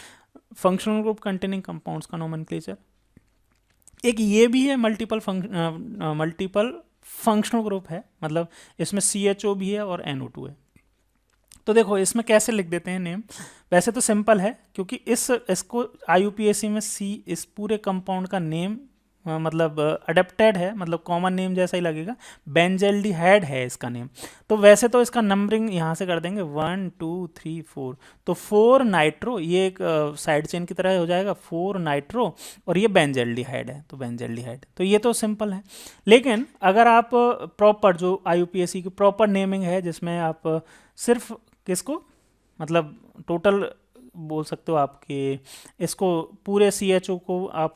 functional group containing compounds का नोमेनक्लेचर। एक ये भी है मल्टीपल फंक्शनल ग्रुप है, मतलब इसमें CHO भी है और NO2 है। तो देखो इसमें कैसे लिख देते हैं नेम। वैसे तो सिंपल है, क्योंकि इसको IUPAC में इस पूरे कंपाउंड का नेम मतलब अडेप्टेड है, मतलब कॉमन नेम जैसा ही लगेगा, बेंजल्डिहाइड है इसका नेम। तो वैसे तो इसका नंबरिंग यहाँ से कर देंगे 1 2 3 4। तो 4 नाइट्रो, ये एक साइड चेन की तरह हो जाएगा, 4 नाइट्रो, और ये बेंजल्डिहाइड है तो बेंजल्डिहाइड। तो ये तो सिंपल है। लेकिन अगर आप प्रॉपर जो IUPAC की प्रॉपर नेमिंग है, जिसमें आप सिर्फ किसको, मतलब टोटल बोल सकते हो आपके, इसको पूरे CHO को आप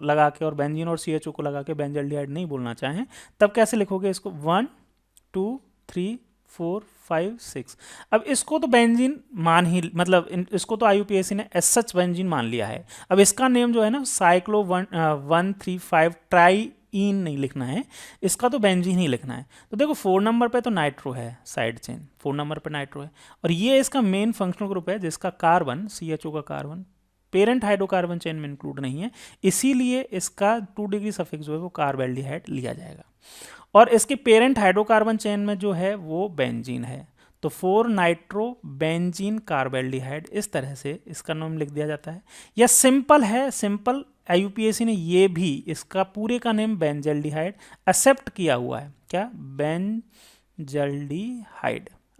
लगा के और बेंजीन और CHO को लगा के बेंजल्डिहाइड नहीं बोलना चाहें, तब कैसे लिखोगे इसको? 1 2 3 4 5 6। अब इसको तो बेंजीन मान ही, मतलब इसको तो IUPAC ने एज सच बेंजीन मान लिया है। अब इसका नेम जो है ना साइक्लो 135 ट्राई इन नहीं लिखना है, इसका तो बेंजीन ही लिखना है। तो देखो 4 नंबर पे तो नाइट्रो है साइड चेन, 4 नंबर पे नाइट्रो है, और ये इसका मेन फंक्शनल ग्रुप है जिसका कार्बन, CHO का कार्बन पेरेंट हाइड्रोकार्बन चेन में इंक्लूड नहीं है, इसीलिए इसका 2 डिग्री सफिक्स जो है वो कार्बेल्डिहाइड लिया जाएगा। और इसके पेरेंट हाइड्रोकार्बन चेन में जो है वो बेंजीन है, तो 4 नाइट्रो बेंजीन कार्बेल्डिहाइड, इस तरह से इसका नाम लिख दिया जाता है। या सिंपल है, सिंपल IUPAC ने ये भी इसका पूरे का नेम बेंजल्डिहाइड एक्सेप्ट किया हुआ है। क्या? बेंजल्डिहाइड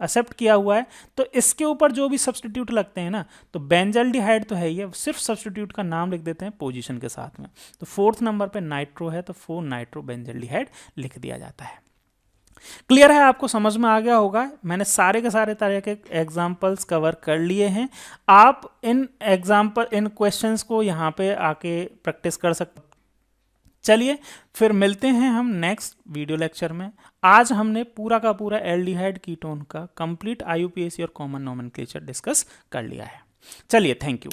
एक्सेप्ट किया हुआ है। तो इसके ऊपर जो भी सब्सटीट्यूट लगते हैं ना, तो बेंजल्डिहाइड तो है ये, सिर्फ सब्सटीट्यूट का नाम लिख देते हैं पोजीशन के साथ में। तो 4th नंबर पे नाइट्रो है, तो 4 नाइट्रो बेंजल्डिहाइड लिख दिया जाता है। क्लियर है? आपको समझ में आ गया होगा। मैंने सारे के सारे तरह के एग्जाम्पल्स कवर कर लिए हैं। आप इन क्वेश्चंस को यहाँ पे आके प्रैक्टिस कर सकते। चलिए फिर मिलते हैं हम नेक्स्ट वीडियो लेक्चर में। आज हमने पूरा का पूरा एल्डिहाइड कीटोन का कंप्लीट IUPAC और कॉमन नोमेनक्लेचर डिस्कस कर लिया है। चलिए, थैंक यू।